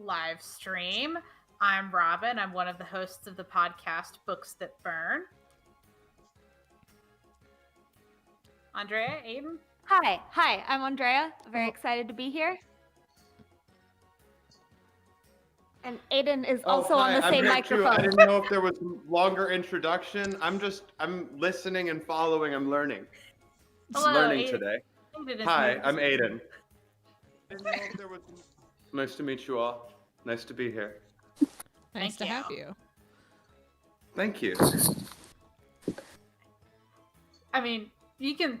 Livestream. I'm Robin. I'm one of the hosts of the podcast Books That Burn. Andrea, Aiden? Hi, I'm Andrea. Very excited to be here. And Aiden is also on the same microphone. I didn't know if there was a longer introduction. I'm listening and following. I'm learning. Hello, learning Aiden. today. Hi, I'm Aiden. I didn't know if there was... Nice to meet you all. Nice to be here. Nice to have you. Thank you. I mean, you can,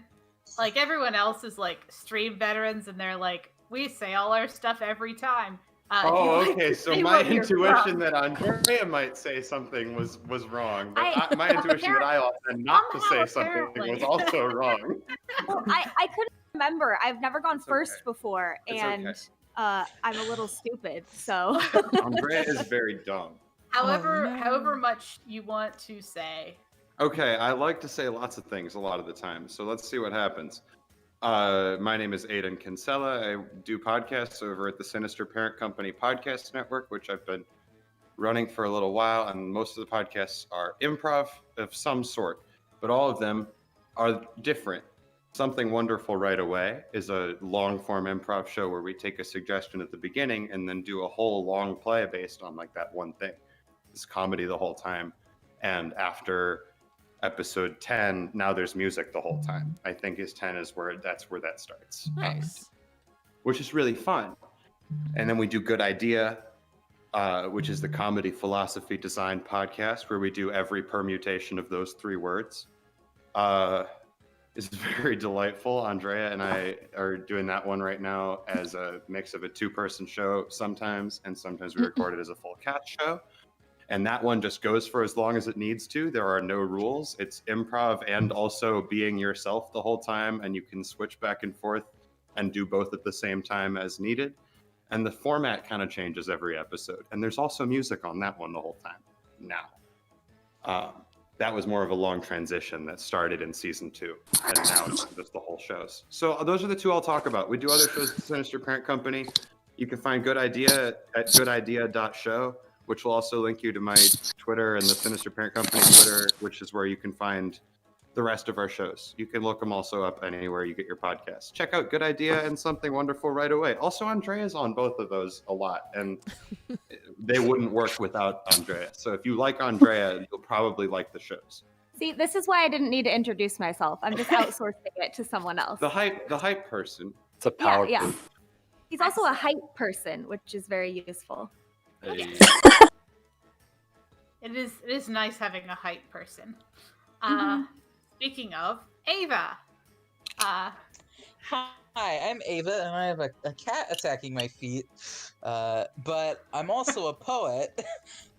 like, everyone else is like stream veterans, and they're like, we say all our stuff every time. Okay. So my intuition that Andrea might say something was wrong, but my intuition that I often not to say something was also wrong. Well, I couldn't remember. I've never gone first before, and I'm a little stupid. So Andrea is very dumb. However much you want to say. Okay, I like to say lots of things a lot of the time, so let's see what happens. My name is Aiden Kinsella. I do podcasts over at the Sinister Parent Company Podcast Network, which I've been running for a little while, and most of the podcasts are improv of some sort, but all of them are different. Something Wonderful Right Away is a long-form improv show where we take a suggestion at the beginning and then do a whole long play based on like that one thing. It's comedy the whole time, and after episode 10, now there's music the whole time. I think 10 is where that starts. Nice. Which is really fun. And then we do Good Idea, which is the comedy philosophy design podcast where we do every permutation of those three words. It's very delightful. Andrea and I are doing that one right now as a mix of a 2-person show sometimes, and sometimes we record it as a full cast show. And that one just goes for as long as it needs to. There are no rules. It's improv and also being yourself the whole time, and you can switch back and forth and do both at the same time as needed. And the format kind of changes every episode. And there's also music on that one the whole time now. That was more of a long transition that started in season 2, and now it's just the whole shows. So those are the two I'll talk about. We do other shows at the Sinister Parent Company. You can find Good Idea at goodidea.show. which will also link you to my Twitter and the Sinister Parent Company Twitter, which is where you can find the rest of our shows. You can look them also up anywhere you get your podcasts. Check out Good Idea and Something Wonderful Right Away. Also, Andrea's on both of those a lot, and they wouldn't work without Andrea. So if you like Andrea, you'll probably like the shows. See, this is why I didn't need to introduce myself. I'm just outsourcing it to someone else. The hype person. It's a power. Yeah. He's also a hype person, which is very useful. Hey. It is nice having a hype person. Speaking of, Ava. Hi, I'm Ava, and I have a cat attacking my feet. But I'm also a poet,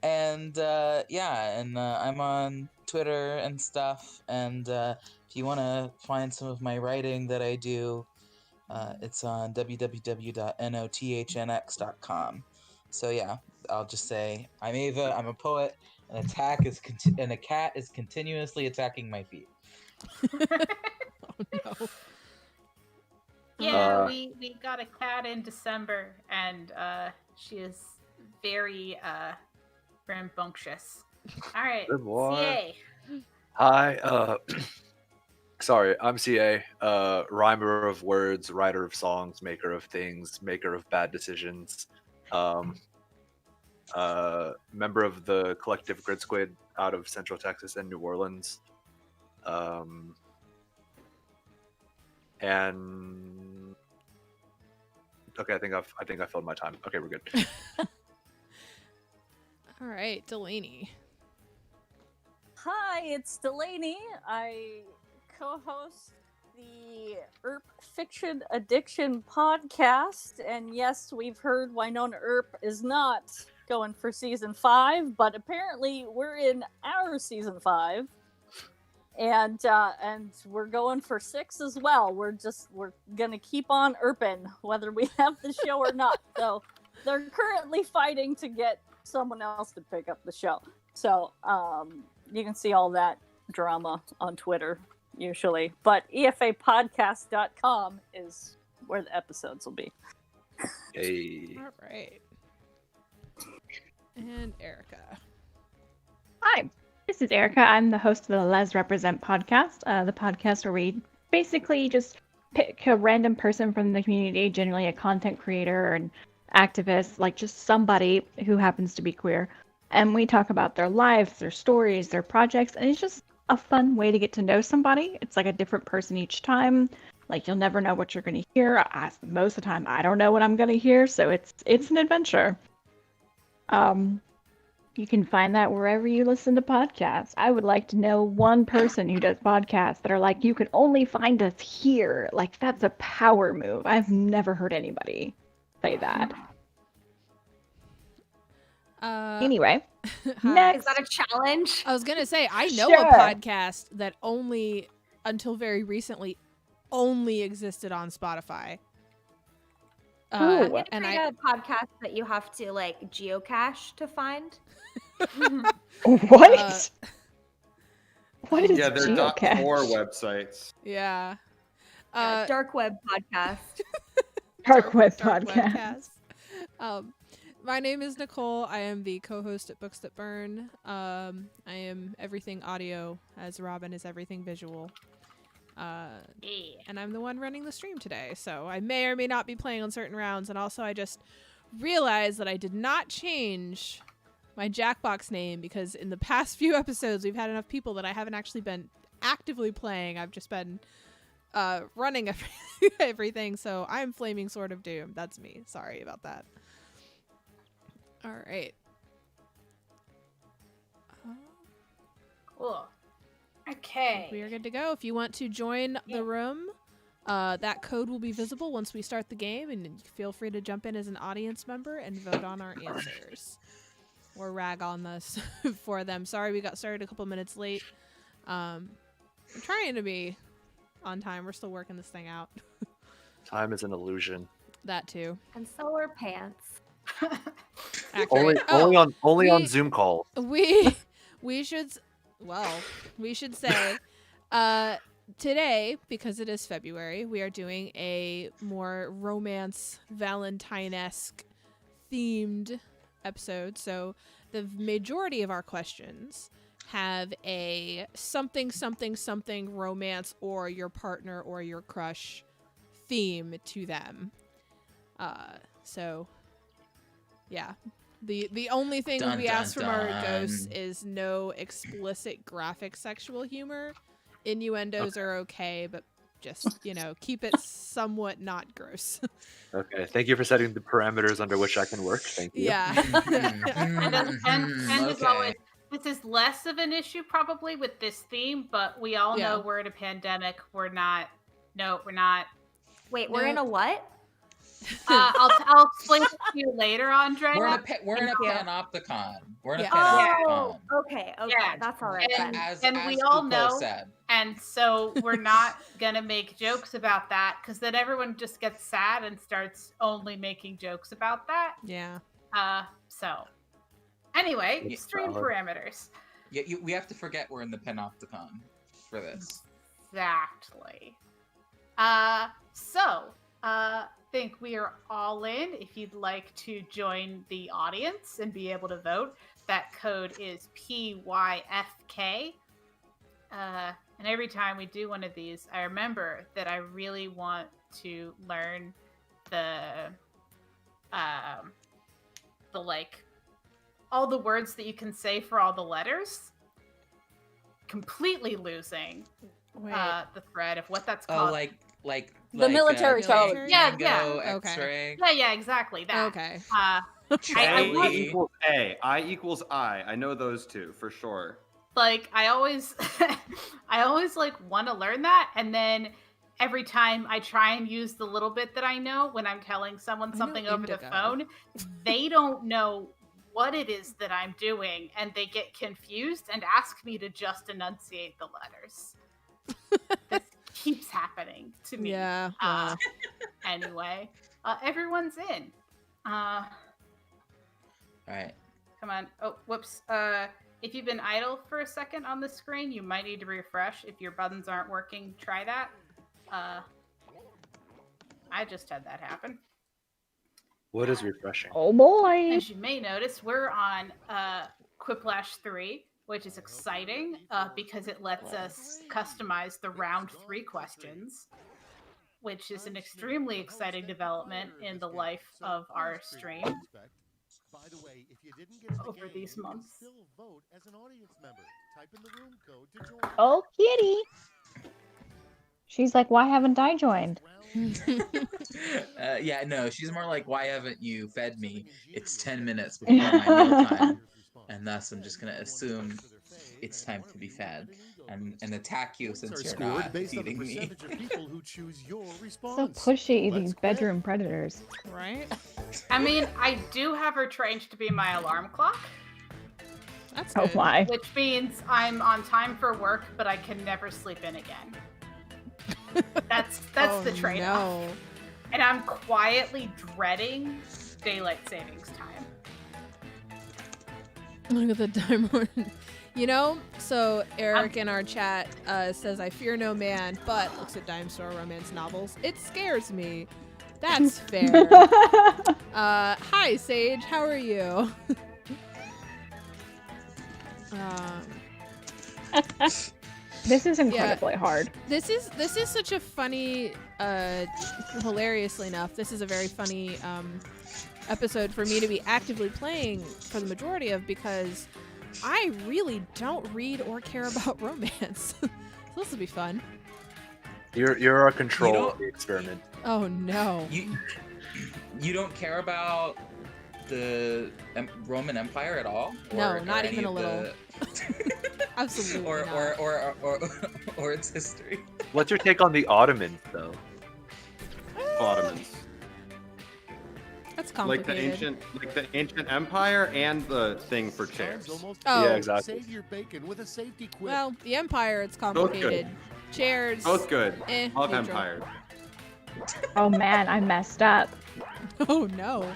and I'm on Twitter and stuff. And if you want to find some of my writing that I do, it's on www.nothnx.com. So yeah, I'll just say I'm Ava. I'm a poet. A cat is continuously attacking my feet. Oh no. Yeah, we got a cat in December, and she is very rambunctious. All right, Good boy. CA. Hi, sorry, I'm CA, rhymer of words, writer of songs, maker of things, maker of bad decisions, member of the collective Grid Squid out of Central Texas and New Orleans, and okay, I think I filled my time. Okay, we're good. All right, Delaney. Hi, it's Delayne. I co-host the Earp Fiction Addiction podcast, and yes, we've heard Winona Earp is not going for season 5, but apparently we're in our season 5, and we're going for 6 as well. We're gonna keep on Earping whether we have the show or not. So they're currently fighting to get someone else to pick up the show. So you can see all that drama on Twitter usually, but efapodcast.com is where the episodes will be. Hey. All right. And Erica. Hi, this is Erica. I'm the host of the Lez Represent podcast, the podcast where we basically just pick a random person from the community, generally a content creator or an activist, like just somebody who happens to be queer. And we talk about their lives, their stories, their projects, and it's just a fun way to get to know somebody. It's like a different person each time. Like you'll never know what you're going to hear. Most of the time, I don't know what I'm going to hear, so it's an adventure. You can find that wherever you listen to podcasts. I would like to know one person who does podcasts that are like, you can only find us here. Like, that's a power move. I've never heard anybody say that. Anyway, next. Is that a challenge? I was going to say, I know Sure. a podcast that only, until very recently, only existed on Spotify. Ooh. And and a podcast that you have to like geocache to find. What? What is Yeah, they're geocache? .4 websites. Yeah. Dark web podcast. Dark web Dark podcast. My name is Nicole. I am the co-host at Books That Burn. I am everything audio, as Robin is everything visual. And I'm the one running the stream today, so I may or may not be playing on certain rounds. And also, I just realized that I did not change my Jackbox name because in the past few episodes, we've had enough people that I haven't actually been actively playing. I've just been running everything, so I'm Flaming Sword of Doom. That's me. Sorry about that. All right. Cool. Okay. We are good to go. If you want to join the room, that code will be visible once we start the game, and feel free to jump in as an audience member and vote on our answers. Or rag on this for them. Sorry we got started a couple minutes late. I'm trying to be on time. We're still working this thing out. Time is an illusion. That too. And so are pants. Only, Accurate. only on we- Zoom calls. We should say today, because it is February, we are doing a more romance Valentine-esque themed episode. So the majority of our questions have a something romance or your partner or your crush theme to them. So yeah. The only thing Dun, we dun, ask from our dun. ghosts is no explicit graphic sexual humor. Innuendos are okay, but just, keep it somewhat not gross. Okay, thank you for setting the parameters under which I can work. Thank you. Yeah. And as always, this is less of an issue probably with this theme, but we all know we're in a pandemic. We're not. Wait, we're in a what? I'll explain it to you later, Andrea. We're in a Thank you. panopticon. We're in a Yeah. panopticon. Okay, Yeah. that's all right then. And we all Foucault know, said. and so we're not gonna make jokes about that because then everyone just gets sad and starts only making jokes about that. Yeah. So anyway, That's stream valid. parameters. Yeah, we have to forget we're in the panopticon for this. Exactly. Think we are all in. If you'd like to join the audience and be able to vote, that code is PYFK. And every time we do one of these, I remember that I really want to learn the all the words that you can say for all the letters. Completely losing the thread of what that's called. Like The military code. Yeah. Tango, Okay. X-ray. Yeah, exactly. That. Okay. I A want- equals A. I equals I. I know those two for sure. Like I always want to learn that, and then every time I try and use the little bit that I know when I'm telling someone I know something over the indigo. phone, they don't know what it is that I'm doing, and they get confused and ask me to just enunciate the letters. This keeps happening to me. Yeah. Wow. Anyway, everyone's in. All right. Come on. Oh, whoops. If you've been idle for a second on the screen, you might need to refresh. If your buttons aren't working, try that. I just had that happen. What is refreshing? Oh boy. As you may notice, we're on Quiplash 3, which is exciting because it lets us customize the round 3 questions, which is an extremely exciting development in the life of our stream over these months. Oh, kitty. She's like, why haven't I joined? Yeah, no, she's more like, why haven't you fed me? It's 10 minutes before my meal time, and thus I'm just gonna assume it's time to be fed and attack you since you're not feeding me. So pushy, these bedroom predators. Right? I mean, I do have her trained to be my alarm clock, That's Oh good. my. which means I'm on time for work, but I can never sleep in again. That's Oh, the trade-off. no. And I'm quietly dreading daylight savings time. Look at the timer. You know, so Eric in our chat says, I fear no man, but looks at dime store romance novels. It scares me. That's fair. Hi, Sage. How are you? This is incredibly hard. This is such a funny, hilariously enough, this is a very funny episode for me to be actively playing for the majority of, because I really don't read or care about romance. So this will be fun. You're our control of the experiment. Oh no. You don't care about the Roman Empire at all? No, not any even a of little. Absolutely or, not. or its history. What's your take on the Ottomans, though? Ottomans. That's Like complicated. the ancient empire and the thing for chairs. Oh, Yeah, exactly. Save your bacon with a safety quip. well, the Empire, it's good. complicated. Chairs. Both good. Love neutral. empire. Oh man, I messed up. Oh no.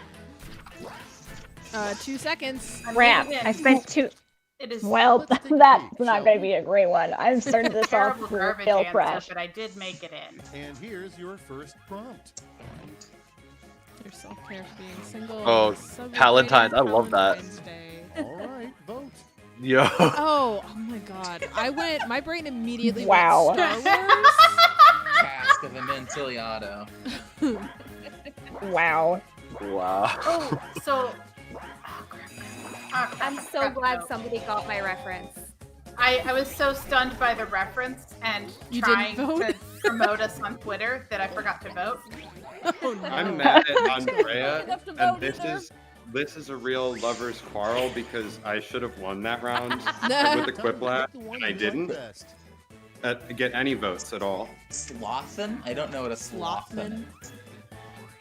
2 seconds. Crap. I spent 2. It is Well, Let's take a that's peek, not shall going to we? be a great one. I'm starting this off terrible with garbage Bill answer, Crash. but I did make it in. And here's your first prompt. Your self-care for being single. Oh, Celebrating Valentine's, I love that. Valentine's Day. All right, vote. Yo. Oh my god. My brain immediately Wow. went Star Wars. Cask of Amontillado. Wow. Wow. Oh, so I'm so glad somebody got my reference. I was so stunned by the reference and You trying didn't vote? to promote us on Twitter that I forgot to vote. Oh no. I'm mad at Andrea, have to and vote this is a real lover's quarrel because I should have won that round with the Time to quiplap, pick the one and I you like didn't best. get any votes at all. Slothin? I don't know what a slothin Slothman. is.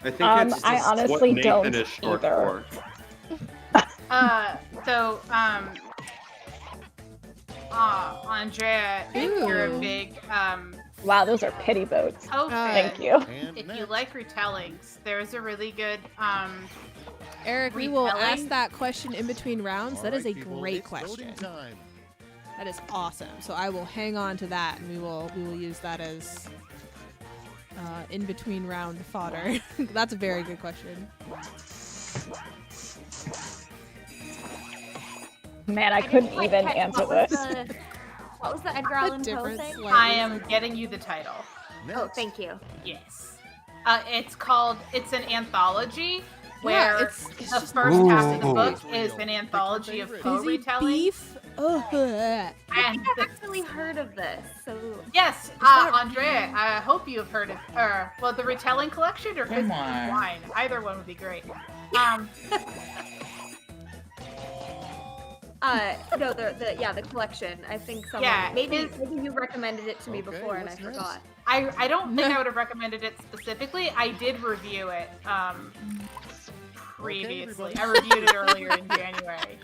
I think it's I just honestly what Nathan don't is short either. So Andrea, if you're a Ooh. big Wow, those are pity votes. Poe fan, Thank you. And if you next. like retellings, there's a really good Eric, we will Retelling? ask that question in between rounds. All That is right, a people, great it's voting question. time. That is awesome. So I will hang on to that, and we will use that as in between round fodder. That's a very good question. Man, I didn't couldn't quite even catch answer what this. What was the Edgar Allan Poe Different thing? slightly. I am getting you the title. Next. Oh, thank you. Yes. It's an anthology where it's the just first half of the Ooh. book is an anthology of Poe Busy retellings. beef. Ugh. I And think I've actually heard of this. So yes, that- Andrea, I hope you have heard of the retelling collection or Come Fizzy on. Wine. Either one would be great. no, the collection. I think someone Yeah, maybe his- you recommended it to me Okay, before and I what's next? forgot. I don't think I would have recommended it specifically. I did review it previously. everybody. I reviewed it earlier in January.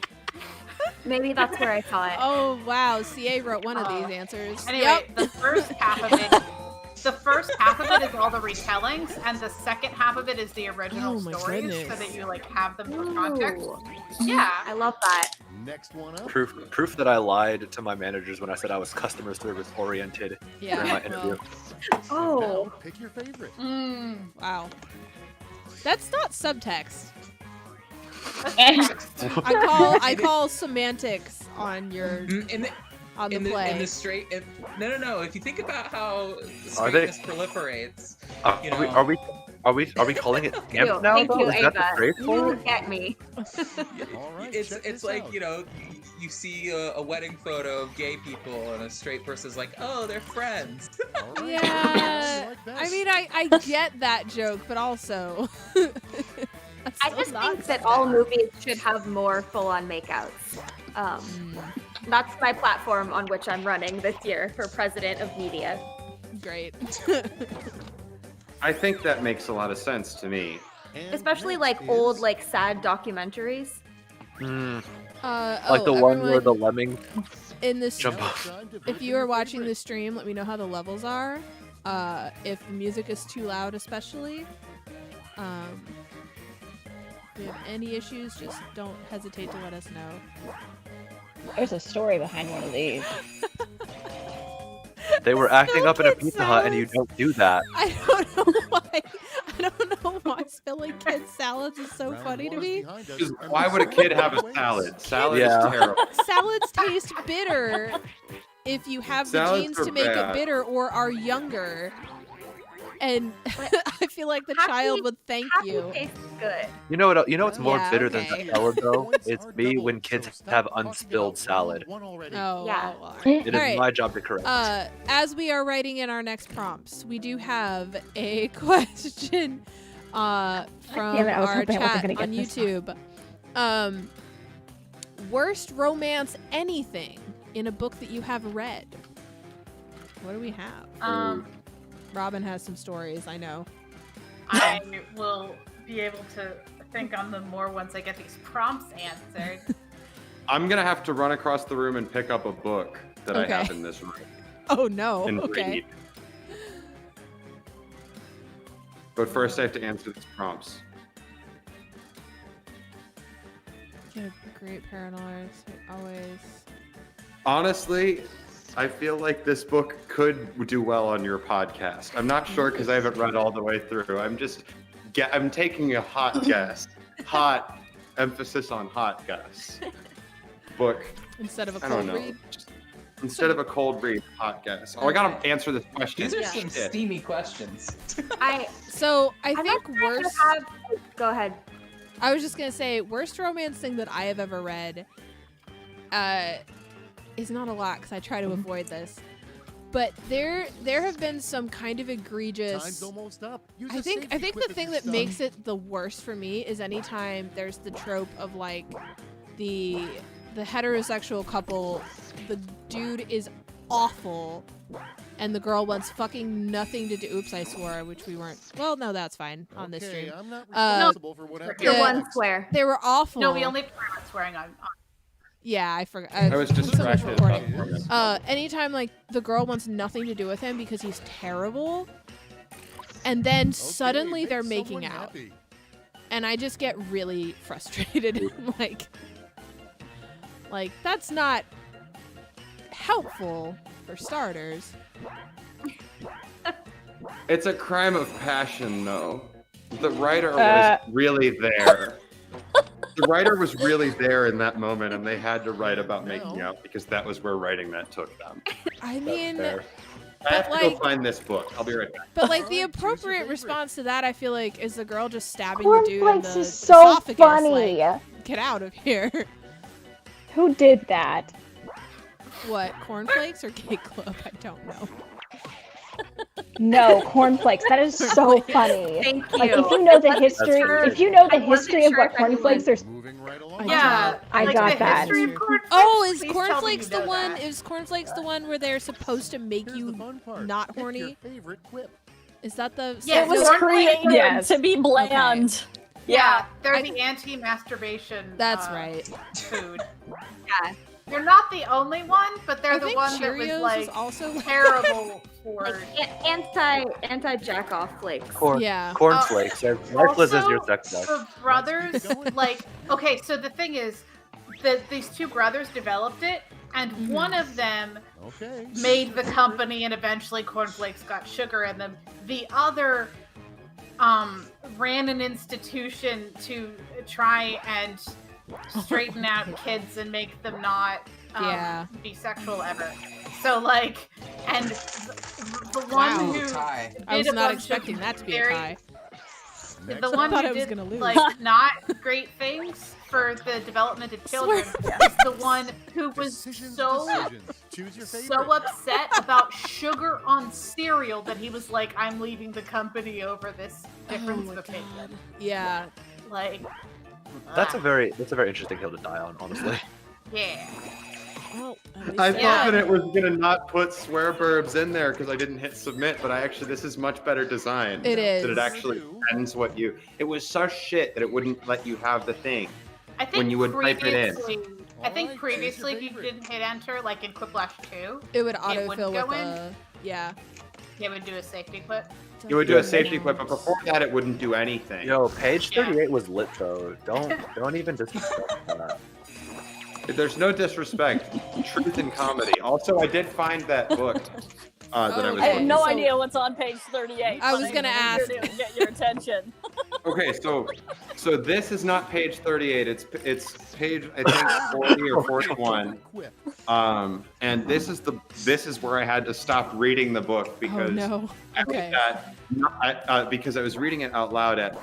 Maybe that's where I saw it. Oh wow, CA wrote one of these answers. Anyway, Yep. the first half of it is all the retellings, and the second half of it is the original Oh my stories, goodness. so that you have them for context. Ooh, Yeah. I love that. Next one up. Proof that I lied to my managers when I said I was customer service oriented during Yeah. my interview. Well, Oh, Now, pick your favorite. Mm. wow. That's not subtext. I call semantics on your on the play. In the straight, no. If you think about how straightness proliferates, you know. Are we calling it camp now? Thank you, Is that the Ava. phrase You for it? get me. It's like, you know, you see a wedding photo of gay people and a straight person's like, oh, they're friends. Yeah. I mean, I get that joke, but also. I just think that all movies should have more full-on makeouts. That's my platform on which I'm running this year for president of media. Great. I think that makes a lot of sense to me. Especially like old, like sad documentaries. Like the one where the lemming in this jump off. If you are watching the stream, let me know how the levels are. If the music is too loud, especially. If you have any issues, just don't hesitate to let us know. There's a story behind one of these. They were acting up in a Pizza Hut, and you don't do that. I don't know why. I don't know why spilling kid salads is so funny to me. Why would a kid have a salad? Salad is terrible. Salads taste bitter if you have the Salads genes are to make it bad. bitter or are younger. And I feel like the child would thank you. Tastes good. You know what? You know what's more Yeah, bitter okay. than salad, though? It's me when kids have unspilled salad. Oh, Yeah. well, It is Alright. my job to correct. As we are writing in our next prompts, we do have a question from Damn it, I was our hoping I wasn't chat gonna get on this YouTube. Worst romance anything in a book that you have read. What do we have? Robin has some stories, I know. I will be able to think on them more once I get these prompts answered. I'm gonna have to run across the room and pick up a book that Okay. I have in this room Oh no, and okay. read. But first, I have to answer these prompts. You have great paranoia, always. Honestly, I feel like this book could do well on your podcast. I'm not sure because I haven't read all the way through. I'm taking a hot guess. Hot, emphasis on hot guess. Book. Instead of a I don't cold know. read. Instead of a cold read, hot guess. Oh, I gotta answer this question. These are some Shit. steamy questions. I think worst. Go ahead. I was just gonna say worst romance thing that I have ever read. Is not a lot because I try to avoid this, but there have been some kind of egregious. Time's almost up. Use I a think safety the quip if thing you're that stuck. makes it the worst for me is anytime there's the trope of like the heterosexual couple, the dude is awful, and the girl wants fucking nothing to do. Oops, I swore, which we weren't. Well, no, that's fine on this Okay, stream. I'm not responsible for what happens. You're one swear. They were awful. No, we only plan on swearing on. Yeah, I forgot. I was so much distracted. recording. Anytime like the girl wants nothing to do with him because he's terrible, and then suddenly make they're someone making out, happy. and I just get really frustrated. like that's not helpful for starters. It's a crime of passion, though. The writer was really there. The writer was really there in that moment, and they had to write about making out because that was where writing that took them. I mean, Fair. I have to go find this book. I'll be right back. but like the appropriate response to that, I feel like, is the girl just stabbing the dude in Cornflakes the is so esophagus. funny. Like, get out of here. Who did that? What, cornflakes or Cake Club? I don't know. No, cornflakes. That is so funny. Thank you. Like if you know the I history, wasn't if you know the I wasn't history of sure what if anyone- cornflakes are. Moving right along. Yeah, I like got the that. history of cornflakes. Oh, is Please tell me cornflakes you the know one? that. Is cornflakes the one where they're supposed to make Here's you the fun part. not Pick your horny? favorite quip. Is that the? Yeah, It was cornflakes- created Yes. to be bland. Yeah, they're I- the anti-masturbation. That's right. Food. Yeah. They're not the only one, but they're I the think one Cheerios that was like is also terrible for. Like anti jack off flakes. Yeah. Cornflakes. As lifeless as your Also, sex does. for brothers, like, okay, so the thing is that these two brothers developed it, and one of them Okay. made the company, and eventually cornflakes got sugar in them. The other ran an institution to try and straighten out kids and make them not be sexual ever. So like, and the one Wow. who Tie. I was did a not bunch expecting of that to be a very- tie. the Next one I thought who I was did gonna lose. like not great things for the development of children is the one who was Decisions. Choose your favorite. so upset about sugar on cereal that he was like, I'm leaving the company over this difference of opinion. Yeah. Like, That's a very interesting hill to die on, honestly. yeah. Well, at least I they- thought that it was gonna not put swear burbs in there because I didn't hit submit, but this is much better design. It is. That it actually sends what you. It was such shit that it wouldn't let you have the thing. I think When you would type it in. I think Alright, previously if choose you your favorite. didn't hit enter, like in Quiplash 2, it would wouldn't autofill go with in? a it would do a safety clip. You would do a safety clip, but before that, it wouldn't do anything. Yo, page Yeah. 38 was lit though. Don't even disrespect that. There's no disrespect. Truth in comedy. Also, I did find that book that I was. Okay. I have looking no So- idea what's on page 38. I was but gonna I'm ask. here to get your attention. Okay, so this is not page 38. It's page I think 40 or 41. Quip. And this is where I had to stop reading the book because Oh no. Okay. because I was reading it out loud at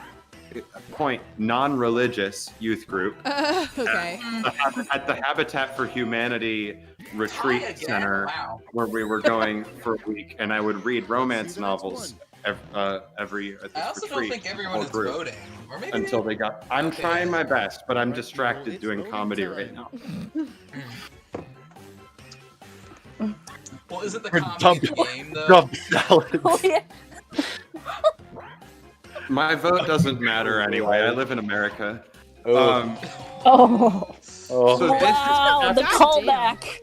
point non-religious youth group Okay. at the Habitat for Humanity retreat Tie again? center Wow. where we were going for a week, and I would read romance See the next novels one. every at I this also don't retreat think everyone or is group voting. Or maybe until they got. I'm Okay. trying my best, but I'm Alright, distracted it's doing voting comedy time. right now. Well, is it the We're comedy of the game though? Dump salads. Oh, yeah. My vote doesn't matter anyway. I live in America. Oh. Oh. Oh. So this is Wow, the God callback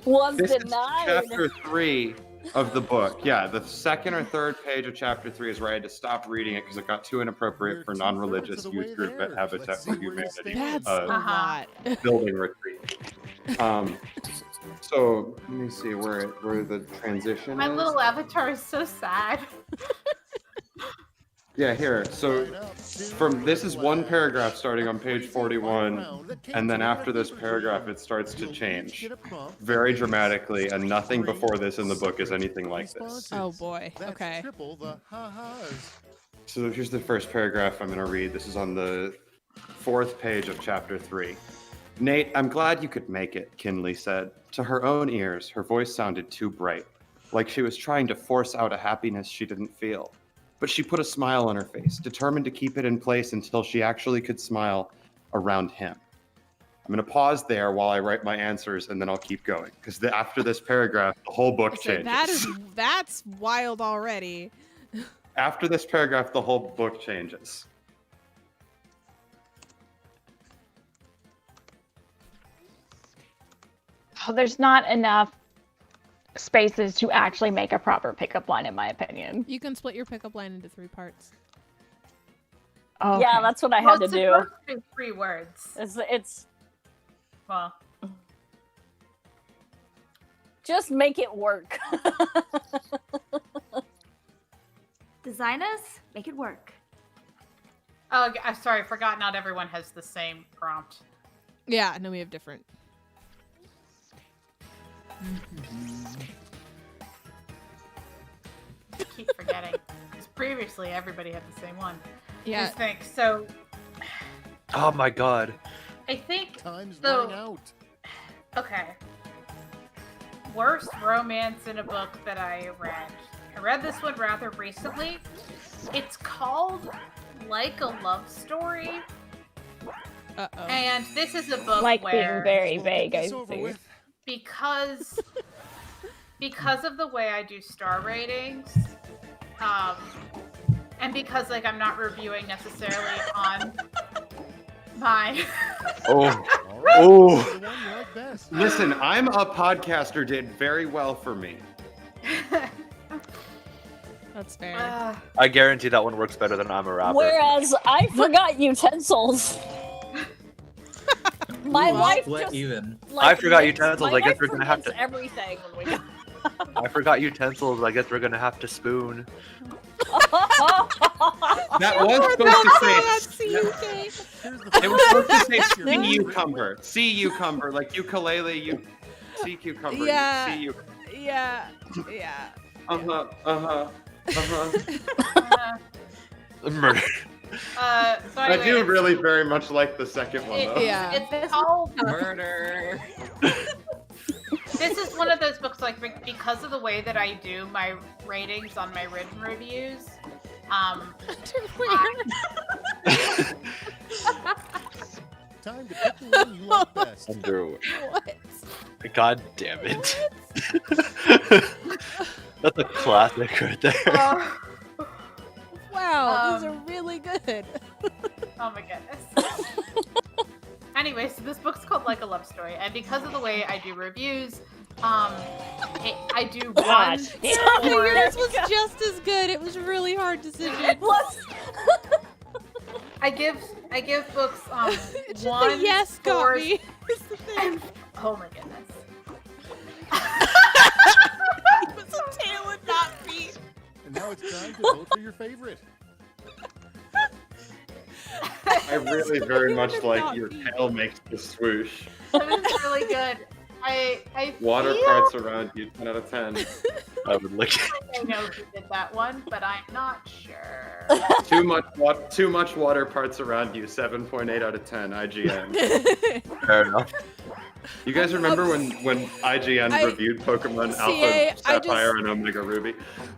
was This is denied. chapter 3 of the book. Yeah, the second or third page of chapter 3 is where I had to stop reading it because it got too inappropriate for You're 2/3 non-religious of the way youth group there. at Habitat Let's for see where you Humanity stand. That's a Uh-huh. lot. building retreat. So let me see where the transition My is. little avatar is so sad. Yeah, here. So this is one paragraph starting on page 41, and then after this paragraph it starts to change very dramatically, and nothing before this in the book is anything like this. Oh boy. That's Okay. triple the ha-has. So here's the first paragraph I'm going to read. This is on the 4th page of chapter 3. Nate, I'm glad you could make it, Kinley said. To her own ears, her voice sounded too bright, like she was trying to force out a happiness she didn't feel. But she put a smile on her face, determined to keep it in place until she actually could smile around him. I'm going to pause there while I write my answers, and then I'll keep going. Because after this paragraph, the whole book So changes. that's wild already. After this paragraph, the whole book changes. Oh, there's not enough spaces to actually make a proper pickup line, in my opinion. You can split your pickup line into 3 parts. Okay. Yeah, that's what I Well, had to it's do. supposed to be 3 words. It's Well, just make it work. Designers, make it work. oh, I'm sorry, I forgot not everyone has the same prompt. Yeah, no, we have different. I keep forgetting. Because previously everybody had the same one. Yeah. I think. So, Oh my god. I think, Time's So- running out. okay. Worst romance in a book that I read. I read this one rather recently. It's called Like a Love Story. Uh-oh. And this is a book Like being where very Well, vague, get I this over see. with. because of the way I do star ratings, and because like I'm not reviewing necessarily on my Oh. All right, Oh. the one you like best. Listen, I'm a podcaster did very well for me. That's fair. I guarantee that one works better than I'm a rapper. Whereas I forgot utensils. My Well, wife Split just even. like, I forgot makes- utensils. my I guess wife we're gonna have forgets to- everything when we go. I forgot utensils. I guess we're gonna have to spoon. That was supposed to say. Here's the It was supposed to say Your sea favorite cucumber. Sea cucumber, like ukulele, sea cucumber. Yeah. Sea Yeah. Murder. So I anyway, do really very much like the second one, though. Yeah. It's called Murder. This is one of those books, like, because of the way that I do my ratings on my written reviews. time to pick the one you like best. Underwear. What? God damn it. That's a classic right there. Wow, these are really good. Oh my goodness. Anyway, so this book's called Like a Love Story, and because of the way I do reviews, I do one. Yours was just as good. It was a really hard decision. I give books Just one. the yes got scores, me. Is the thing. Oh my goodness. It was a tail and not feet. And now it's time to vote for your favorite. I really very much like Not your me. tail makes the swoosh. That was really good. I Water feel parts around you, 10 out of 10. I would lick it. I know who did that one, but I'm not sure. Too much water parts around you, 7.8 out of 10, IGN. Fair enough. You guys remember when IGN I- reviewed Pokemon CA, Alpha Sapphire and Omega Ruby?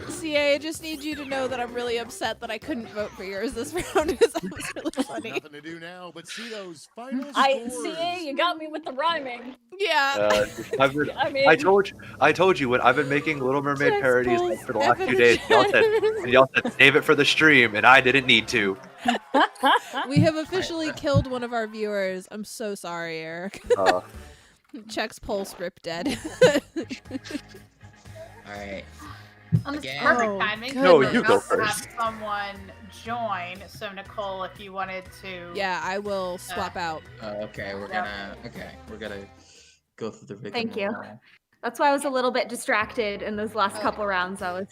CA, I just need you to know that I'm really upset that I couldn't vote for yours this round because that was really funny. Nothing to do now but see those final I scores. see. You got me with the rhyming. Yeah. I told you when I've been making Little Mermaid Text parodies polls, for the last 2 Evan days. Jenner. Y'all said save it for the stream, and I didn't need to. We have officially killed one of our viewers. I'm so sorry, Eric. Check's pulse rip dead. Alright. This Again? perfect Oh, timing. No, because you we're go about to first. Have someone join. So Nicole, if you wanted to. Yeah, I will swap out. Okay, we're gonna go through the rigmarole. Thank you. That's why I was a little bit distracted in those last couple rounds. I was.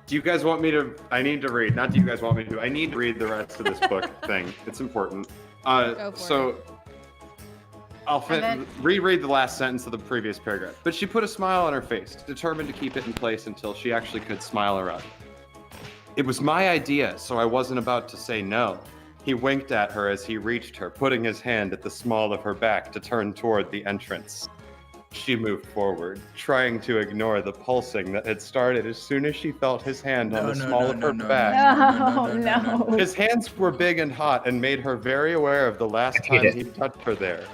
Do you guys want me to? I need to read. Not do you guys want me to? I need to read the rest of this book thing. It's important. Go for So I'll reread the last sentence of the previous paragraph. But she put a smile on her face, determined to keep it in place until she actually could smile around. It was my idea, so I wasn't about to say no. He winked at her as he reached her, putting his hand at the small of her back to turn toward the entrance. She moved forward, trying to ignore the pulsing that had started as soon as she felt his hand on the small of her back. No. His hands were big and hot and made her very aware of the last time he'd touched her there.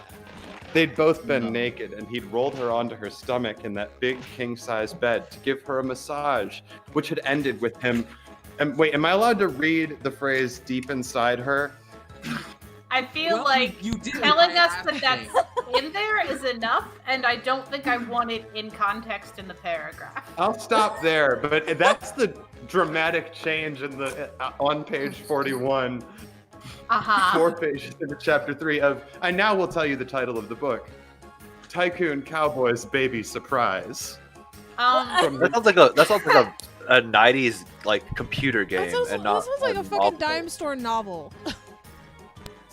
They'd both been naked, and he'd rolled her onto her stomach in that big king-size bed to give her a massage, which had ended with him. And wait, am I allowed to read the phrase "deep inside her"? I feel like you did. telling us that that's in there is enough, and I don't think I want it in context in the paragraph. I'll stop there, but that's the dramatic change in the on page 41. 4 pages into chapter 3 of. I now will tell you the title of the book: Tycoon Cowboy's Baby Surprise. That sounds like a 90s like computer game, and not. That sounds like a fucking dime store novel.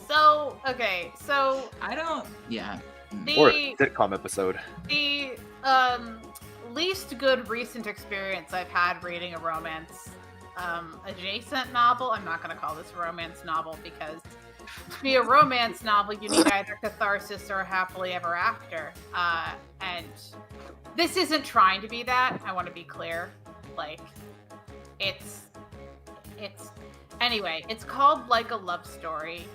So, okay, so I don't. Yeah. Or the a sitcom episode. the least good recent experience I've had reading a romance adjacent novel. I'm not going to call this a romance novel because to be a romance novel, you need either catharsis or a happily ever after. And this isn't trying to be that. I want to be clear. Like, it's anyway. It's called Like a Love Story,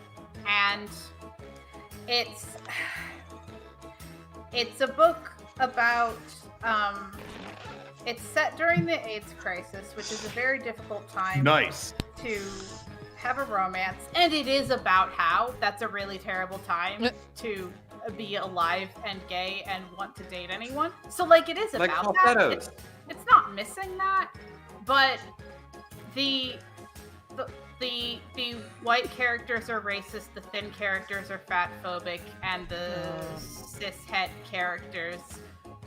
and it's a book about. It's set during the AIDS crisis, which is a very difficult time to have a romance. And it is about how that's a really terrible time to be alive and gay and want to date anyone. So, like, it is Like about Falsettos. that. It's not missing that, but the white characters are racist, the thin characters are fat phobic, and the cis het characters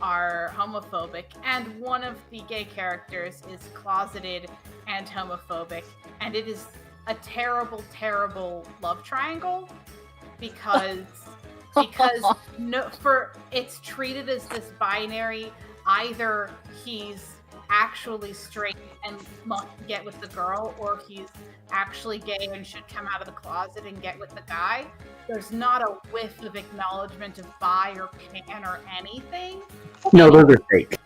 are homophobic, and one of the gay characters is closeted and homophobic, and it is a terrible, terrible love triangle because it's treated as this binary. Either he's actually straight and must get with the girl, or he's actually gay and should come out of the closet and get with the guy. There's not a whiff of acknowledgement of bi or pan or anything. No, those are fake.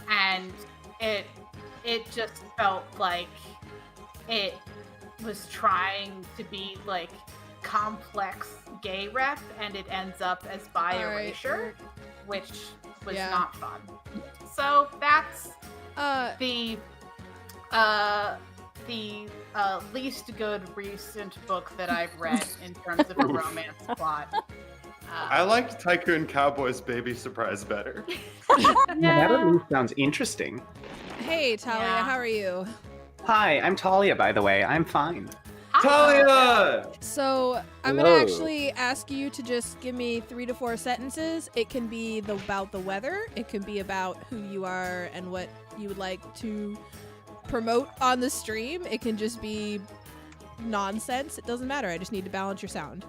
And it just felt like it was trying to be like complex gay rep, and it ends up as bi erasure, which was not fun. So that's the least good recent book that I've read in terms of a romance plot. I liked Tycoon Cowboy's Baby Surprise better. That at least sounds interesting. Hey, Talia, how are you? Hi, I'm Talia, by the way. I'm fine. Talia! So I'm Hello. gonna actually ask you to just give me 3 to 4 sentences. It can be about the weather. It can be about who you are and what you would like to promote on the stream. It can just be nonsense. It doesn't matter. I just need to balance your sound.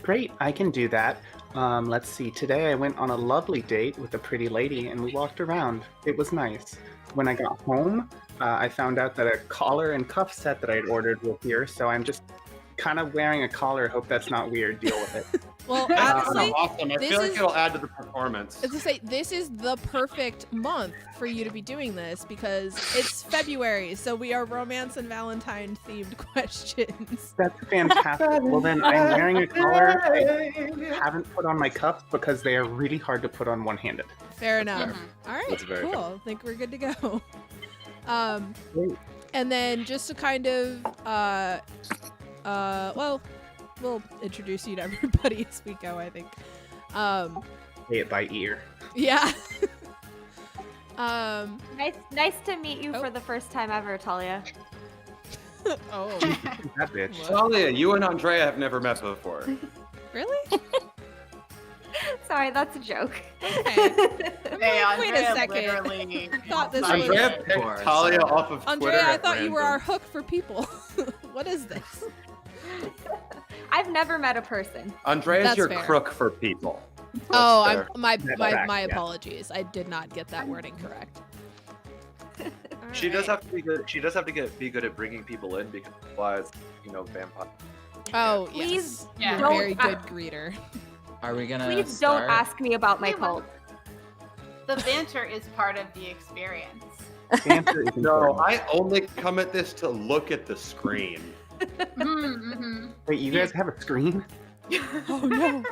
Great, I can do that. Let's see. Today I went on a lovely date with a pretty lady and we walked around. It was nice. When I got home, I found out that a collar and cuff set that I had ordered was here, so I'm just kind of wearing a collar. Hope that's not weird. Deal with it. Well, That's honestly, awesome. I feel like it'll add to the performance. as I say, this is the perfect month for you to be doing this because it's February, so we are romance and Valentine themed questions. That's fantastic. Well, then I'm wearing a collar. I haven't put on my cuffs because they are really hard to put on one-handed. Fair enough. All right, That's very cool. I think we're good to go. Great. And then just to kind of, well, we'll introduce you to everybody as we go, I think. Play it by ear. Yeah. Nice to meet you for the first time ever, Talia. Oh. That bitch. Talia, you and Andrea have never met before. Really? Sorry, that's a joke. Hey, Wait a Andrea second. literally Thought this Andrea was... picked Talia off of Twitter. Andrea, I at thought you were random. our hook for people. What is this? I've never met a person. Andrea's That's your fair. crook for people. Oh, fair. my fact, yeah. apologies. I did not get that wording correct. She does have to be good. She does have to be good at bringing people in because otherwise, vampire. Oh, Please yes. You're a don't very good greeter. Are we gonna Please start? don't ask me about my Hey, well- cult. The banter is part of the experience. Banter is No, important. I only come at this to look at the screen. Mm-hmm. Wait, you guys have a screen? Oh, no.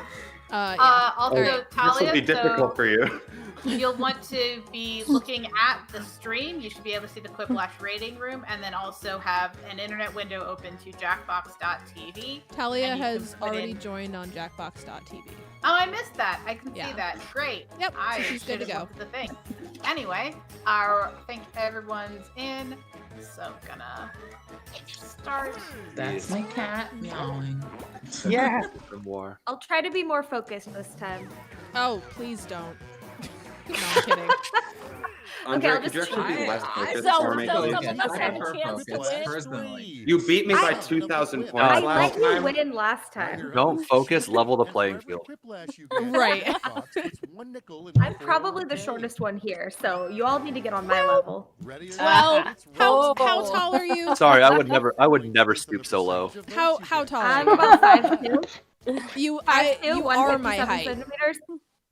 Yeah. Also, Alright. This will Talia, be difficult for you. you'll want to be looking at the stream. You should be able to see the Quiplash rating room, and then also have an internet window open to jackbox.tv. Talia and you can has put already in- joined on jackbox.tv. Oh, I missed that. I can Yeah. see that. Great. Yep, I so she's good to should've go. looked at the thing. Anyway, I think everyone's in. So gonna start. That's my cat meowing. Yeah. From war. I'll try to be more focused this time. Oh, please don't. No, I'm kidding. Andrea, I'll could you just actually be try. less focused So- for me? so- please? so- Okay. Let's have a Okay. chance to Okay. win. Personally. You beat me by I- 2,000 points I last let you time. win last time. Don't focus, level the playing field. Right. I'm probably the shortest one here, so you all need to get on my level. Well, how Oh. tall are you? Sorry, I would never stoop so low. How tall I'm are about 5'2". you? 5'2", You are my 157 height. centimeters.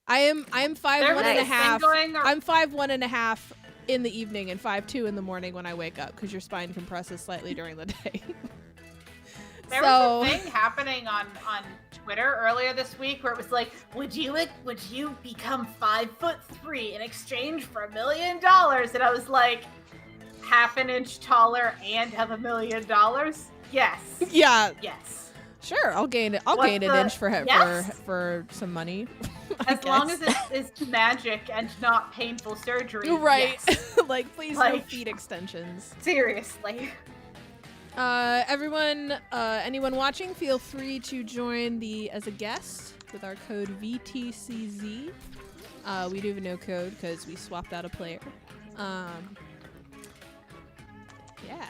I am 5'1" and a Nice. half. Been going ar- I'm 5'1" and a half in the evening and 5'2" in the morning when I wake up because your spine compresses slightly during the day. There So- was a thing happening on Twitter earlier this week where it was like, would you become 5'3" in exchange for $1 million? And I was like, half an inch taller and have $1 million? Yes. Yeah, Yes. sure. I'll gain it. I'll What gain an the- inch for Yes. for some money. I As long guess. as it is magic and not painful surgery. Right. Yes. Like, please no Like- feet extensions. Seriously. Everyone, anyone watching, feel free to join as a guest with our code VTCZ. We do have no code because we swapped out a player. Yeah.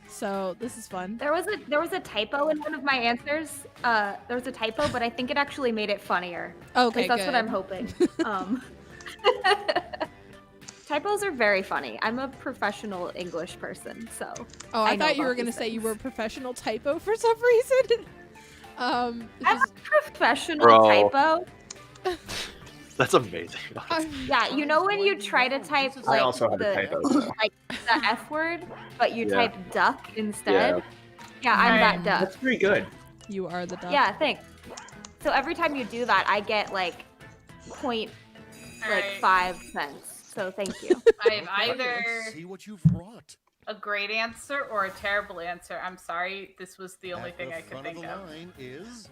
So this is fun. There was a typo in one of my answers. There was a typo, but I think it actually made it funnier. Okay, That's what good. I'm hoping. Typos are very funny. I'm a professional English person, so. Oh, I know thought you about were gonna these say you things. were a professional typo for some reason. I'm a professional Bro. typo. That's amazing. Yeah, you know when you try to type I like also have a typo. So. like the F word, but you Yeah. type duck instead? Yeah, I'm that duck. That's pretty good. You are the duck. Yeah, thanks. So every time you do that, I get like point like Alright. 5 cents. So thank you. I have either Let's see what you've brought. a great answer or a terrible answer. I'm sorry, this was the only At thing the I could front think of the of. line is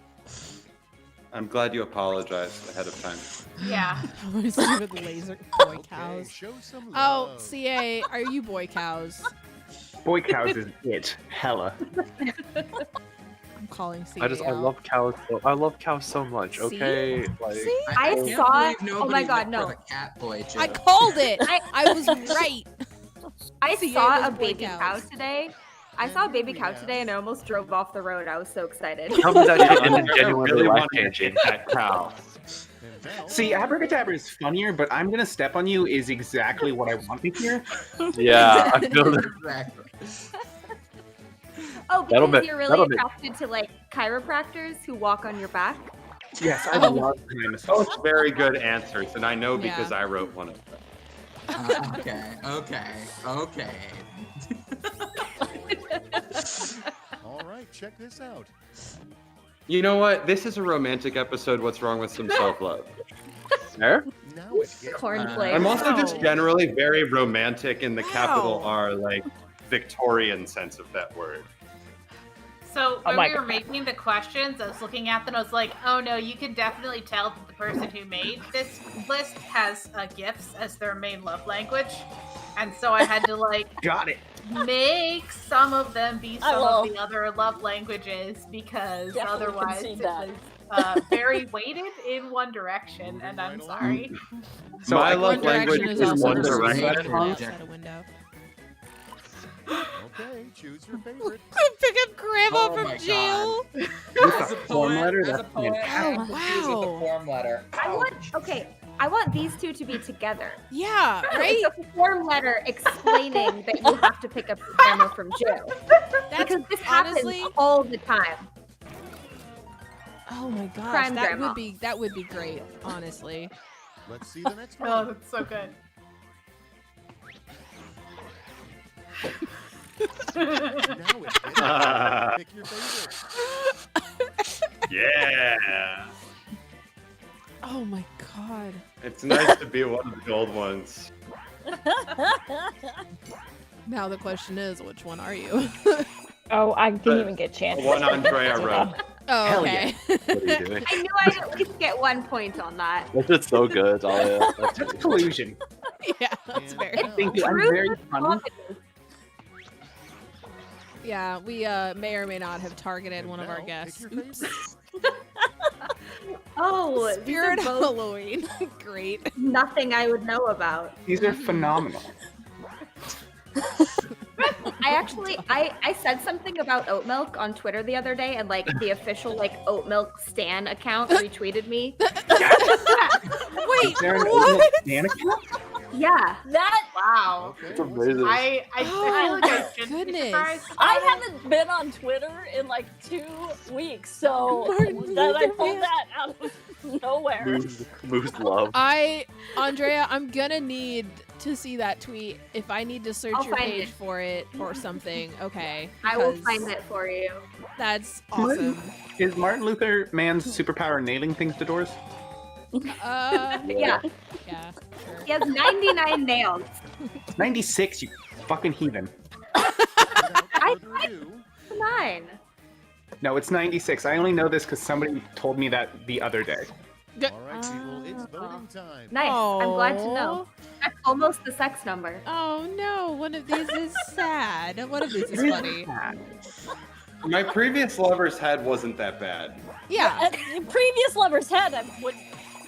I'm glad you apologized ahead of time. Yeah. With laser boy okay, cows. show some Oh, love. CA, are you boy cows? Boy cows is it. Hella. I'm calling CA. I love cows. I love cows so much. See? Okay, like See? I can't saw believe it. Oh nobody my god, went no. for the cat boy I joke. called it. I was right. I CA saw was a boy baby cows. cow today. I saw a baby cow today and I almost drove off the road. I was so excited. Tell me that you I ended genuinely really life wanted to changing. hit that cow. And now, See, Abracadabra is funnier, but I'm gonna step on you is exactly what I want to hear. Yeah, I feel that. Exactly. Oh, That'll because make- you're really that'll make- attracted to like chiropractors who walk on your back? Yes, I Oh. love him. Both very good answers, and I know because Yeah. I wrote one of them. Okay. all right, check this out. You know what? This is a romantic episode. What's wrong with some self-love? There? Now it gets Cornflakes. I'm also just Wow. generally very romantic in the capital Wow. R, like Victorian sense of that word. So Oh when my we were God. making the questions, I was looking at them. I was like, "Oh no, you can definitely tell that the person who made this list has gifts as their main love language," and so I had to like Got it. make some of them be I some will of the other love languages because definitely otherwise concede it that. was very weighted in one direction, and I'm Moving right sorry. So My I love One Direction language is is also One the Direction. reflection outside a window. Okay, choose your favorite. Pick up Grandma Oh from my jail. As a form poet, letter, as a that's poet, I'm Oh, confused with wow. the form letter. I want these two to be together. Yeah, right? It's a form letter explaining that you have to pick up your grandma from jail. That's Because this honestly. happens all the time. Oh my gosh, Crime that grandma. would be great, honestly. Let's see the next Oh, one. that's so good. Now it gets pick your favorite. Yeah. Oh my god. It's nice to be one of the old ones. Now the question is, which one are you? Oh, I didn't even get a chance. The one Andrea wrote. Oh, Hell okay. What are you doing? I knew I'd at least get 1 point on that. That's just so good, Talia. That's That's collusion. Yeah, that's And fair. now- Thank you. I'm Truth very is funny. comedy. Yeah, we may or may not have targeted And one of our now, guests. pick your Oops. favorite. Oh, these are Spirit of both Halloween. Great. nothing I would know about. These are phenomenal. I said something about oat milk on Twitter the other day, and like the official like oat milk stan account retweeted me. Wait, Is there an what? old man account? Yeah. That Wow. Okay, It's what's amazing. I feel like I should be Goodness. surprised. I haven't been on Twitter in like 2 weeks, so Martin that I Luther pulled Man. that out of nowhere. Moose love. Andrea, I'm gonna need to see that tweet. If I need to search I'll your find page it. for it or something, okay. I will because find it for you. That's awesome. Is Martin Luther Man's superpower nailing things to doors? Yeah. Yeah, sure. He has 99 nails. 96, you fucking heathen. Without further ado, 9. No, it's 96. I only know this because somebody told me that the other day. all right, people, it's voting time. Nice. I'm glad to know. Aw. That's almost the sex number. Oh no, one of these is sad. One of these is funny. My previous lover's head wasn't that bad. Yeah. Previous lovers had I would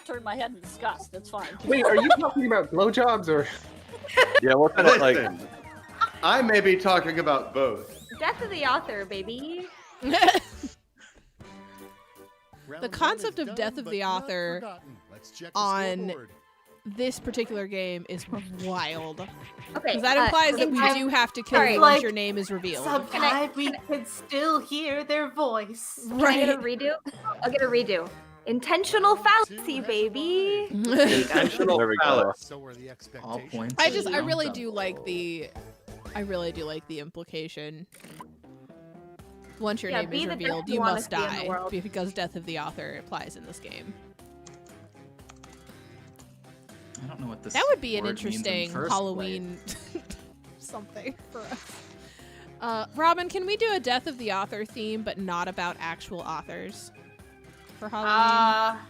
turned my head in disgust. That's fine. Wait, are you talking about blowjobs or? Yeah, what kind of like? Listen, I may be talking about both. Death of the author, baby. The concept of death of the author on this particular game is wild. Okay, Because that implies that we do have to kill you once your name is revealed. Sometimes we can still hear their voice. Can I get a redo? I'll get a redo. Intentional fallacy, baby. Intentional There we go. fallacy. So are the expectations. All points. I really do like the implication. Once your Yeah, name be is the death revealed, you you wanna must see in the die world. because death of the author applies in this game. I don't know what this. That would be an word means in interesting first Halloween something for us. Robin, can we do a death of the author theme, but not about actual authors for Halloween?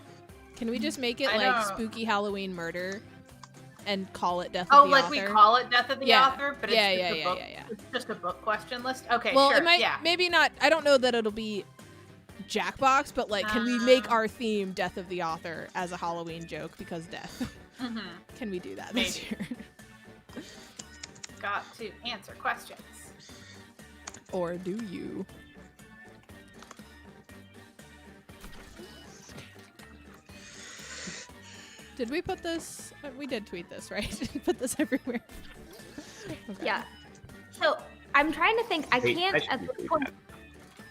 Can we just make it I like don't- spooky Halloween murder and call it death Oh, of the like author? we call it Death of the Yeah. Author, but Yeah, it's yeah, just yeah, a book. yeah, yeah. It's just a book question list. Okay, Well, sure. it might yeah. maybe not. I don't know that it'll be Jackbox, but like, can we make our theme death of the author as a Halloween joke because death? Mhm. Can we do that this Maybe. year? Got to answer questions. Or do you? Did we put this? We did tweet this, right? Put this everywhere. Okay. Yeah. So I'm trying to think. I Wait, can't I should at be this doing point.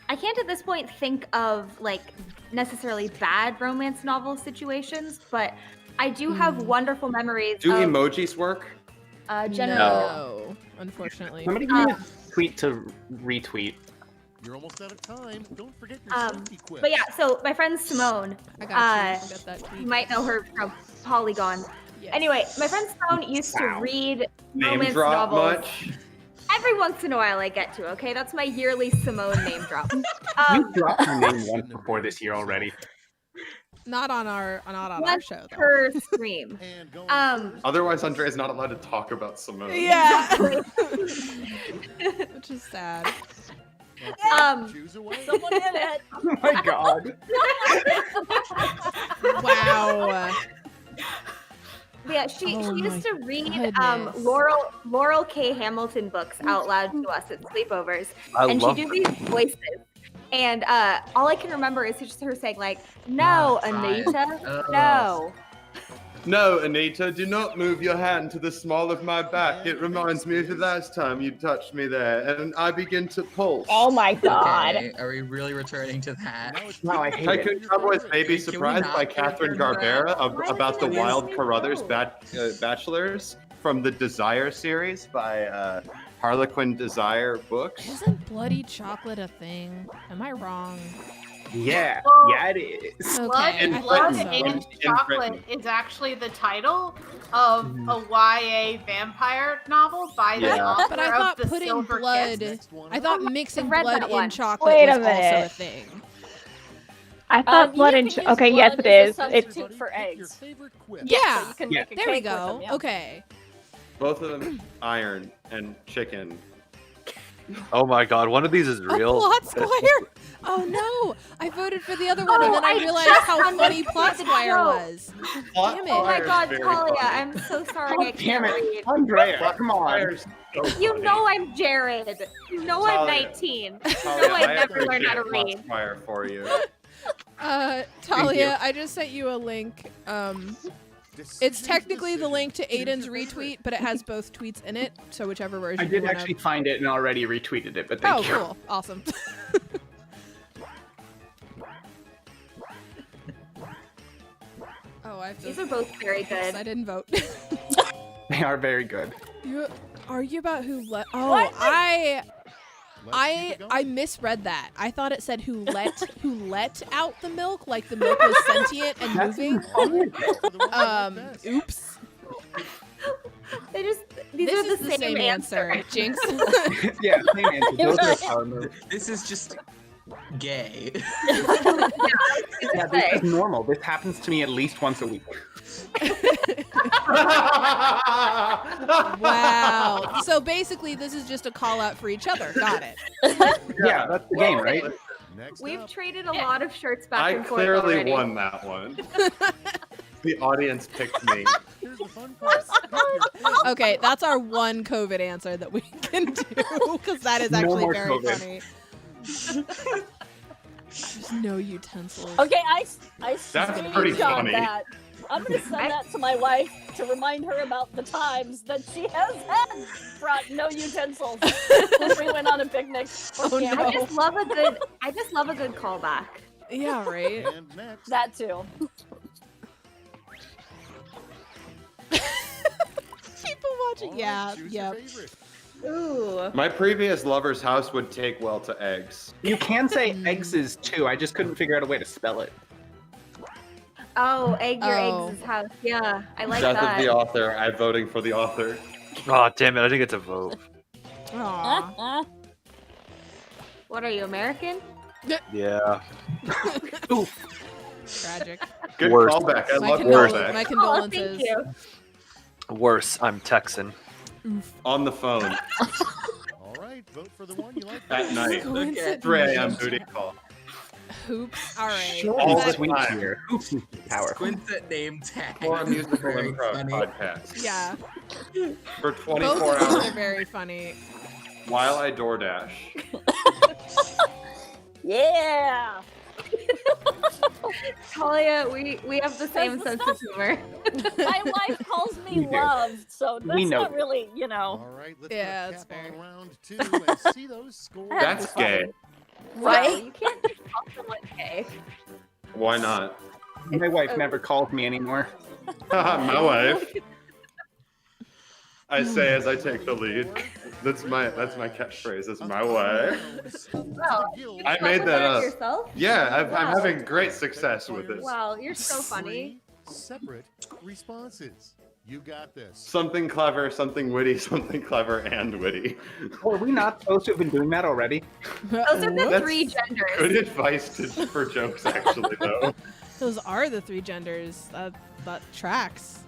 I can't at this point think of like necessarily bad romance novel situations, but I do have wonderful memories. Do of, emojis work? Jenna. No, unfortunately. Somebody give me a tweet to retweet. You're almost out of time. Don't forget your safety quiz. But yeah, so my friend Simone, I got you. I got that you tweet. might know her from Polygon. Yes. Anyway, my friend Simone used to Wow. read Name romance drop novels. much? Every once in a while I get to, okay? That's my yearly Simone name drop. You dropped her name once before this year already. Not on our our Once show though. per stream. And going Otherwise, Andrea is not allowed to talk about Simone. Yeah. Which is sad. choose a way. Someone in it. Oh my god. Wow. Yeah, she Oh used my to read goodness. Laurel K. Hamilton books out loud to us at sleepovers, I and love she'd do these voices. And all I can remember is just her saying like, "No, Anita, no." No, Anita, do not move your hand to the small of my back. It reminds me of the last time you touched me there, and I begin to pulse. Oh my god. Okay, are we really returning to that? No, I hate Tycoon it. Cowboy's Baby Can we Surprise not by get Catherine into that? Garbera about the doesn't it Wild make Carruthers sense? Bachelors from the Desire series by Harlequin Desire Books. Isn't bloody chocolate a thing? Am I wrong? Yeah, Well, yeah, it is. Blood, Okay, In I Blood thought Britain, so. and in Chocolate Britain. is actually the title of a YA vampire novel by the Yeah. author But I of thought The putting Silver blood. Kiss. I thought mixing read blood that in one. chocolate Wait a was also a minute. thing. I thought blood and you can okay, use yes blood it as is. a It's substitute for Pick your eggs. favorite quiz. Yeah. So you can Yeah. make a There we cake with go. them, yeah. Okay. Both of them iron and chicken. Oh my god, one of these is A real. plot squire? Oh no! I voted for the other one, and Oh, then I I realized just how funny plot understood the squire joke. was. Damn it. Oh my Fire's god, very Talia, funny. I'm so sorry. Oh, I damn can't it. read. Andrea, come on. Fire's so You funny. know I'm Jared. You know I'm Talia. 19. Talia, know I I never learned how to appreciate read. Fire for you. Talia, I just sent you a link. It's Decision, technically the decision. link to Choose Aiden's your favorite. retweet, but it has both tweets in it, so whichever version I you did wanna... actually find it and already retweeted it, but thank Oh, you. cool. Awesome. Oh, I have to... These are both very Oops, good. I didn't vote. They are very good. You argue about who let... Oh, What? Let's keep it I going. misread that. I thought it said who let out the milk, like the milk was sentient and That's moving. For the one I like best. Oops. These This are is the same answer, Jinx. Yeah, same answer. Those are power moves. This is just gay. Yeah, this is normal. This happens to me at least once a week. Wow. So basically, this is just a call out for each other. Got it. Yeah, that's the game, right? Next We've up, traded a lot of shirts back I and forth clearly already. won that one. The audience picked me. Here's the fun part. Pick your favorite Okay, that's our one COVID answer that we can do because that is No actually more very COVID. funny. There's no utensils. Okay, I That's pretty screenshot funny. that. I'm gonna send that to my wife to remind her about the times that she has had brought no utensils when we went on a picnic. Oh, for camp. no. I just love a good callback. Yeah, right. And next, That too. People watching. all right, Yeah, choose yep. your favorite. Ooh. My previous lover's house would take well to eggs. You can say eggs too. I just couldn't figure out a way to spell it. Oh, your Oh. eggs' house. Yeah, I like Death that. of the author. I'm voting for the author. Oh, damn it. I didn't get to vote. Aw. What are you, American? Yeah. Tragic. Good Worst. callback. I My, love condol- callback. my Oh, condolences. thank you. Worse, I'm Texan. On the phone All right, vote for the one you like. at best. night. Coincidence. 3 a.m. booty call. Hoops. All right. Short All and the sweet time. here. Oops, powerful. Quintet name tag. For a musical Very improv funny. podcast. Yeah. For Both 24 of these hours are very funny. while I DoorDash. Yeah. Talia, we have the same sense of humor. My wife calls me We do. love, so that's We know not that. really, All right, let's Yeah, put a that's cap fair. on round 2 and see those scores. That's gay. Right? You can't just call someone gay. Why not? My wife never calls me anymore. My wife. I say as I take the lead. That's my catchphrase. That's my wife. Wow. I You made come that up up. with yourself? Yeah, I'm Wow. having great success with this. Wow, you're so funny. 3 separate responses. You got this. Something clever, something witty, something clever and witty. Were we not supposed to have been doing that already? Those are the Whoops. That's three genders. Good advice for jokes, actually, though. Those are the three genders. That tracks.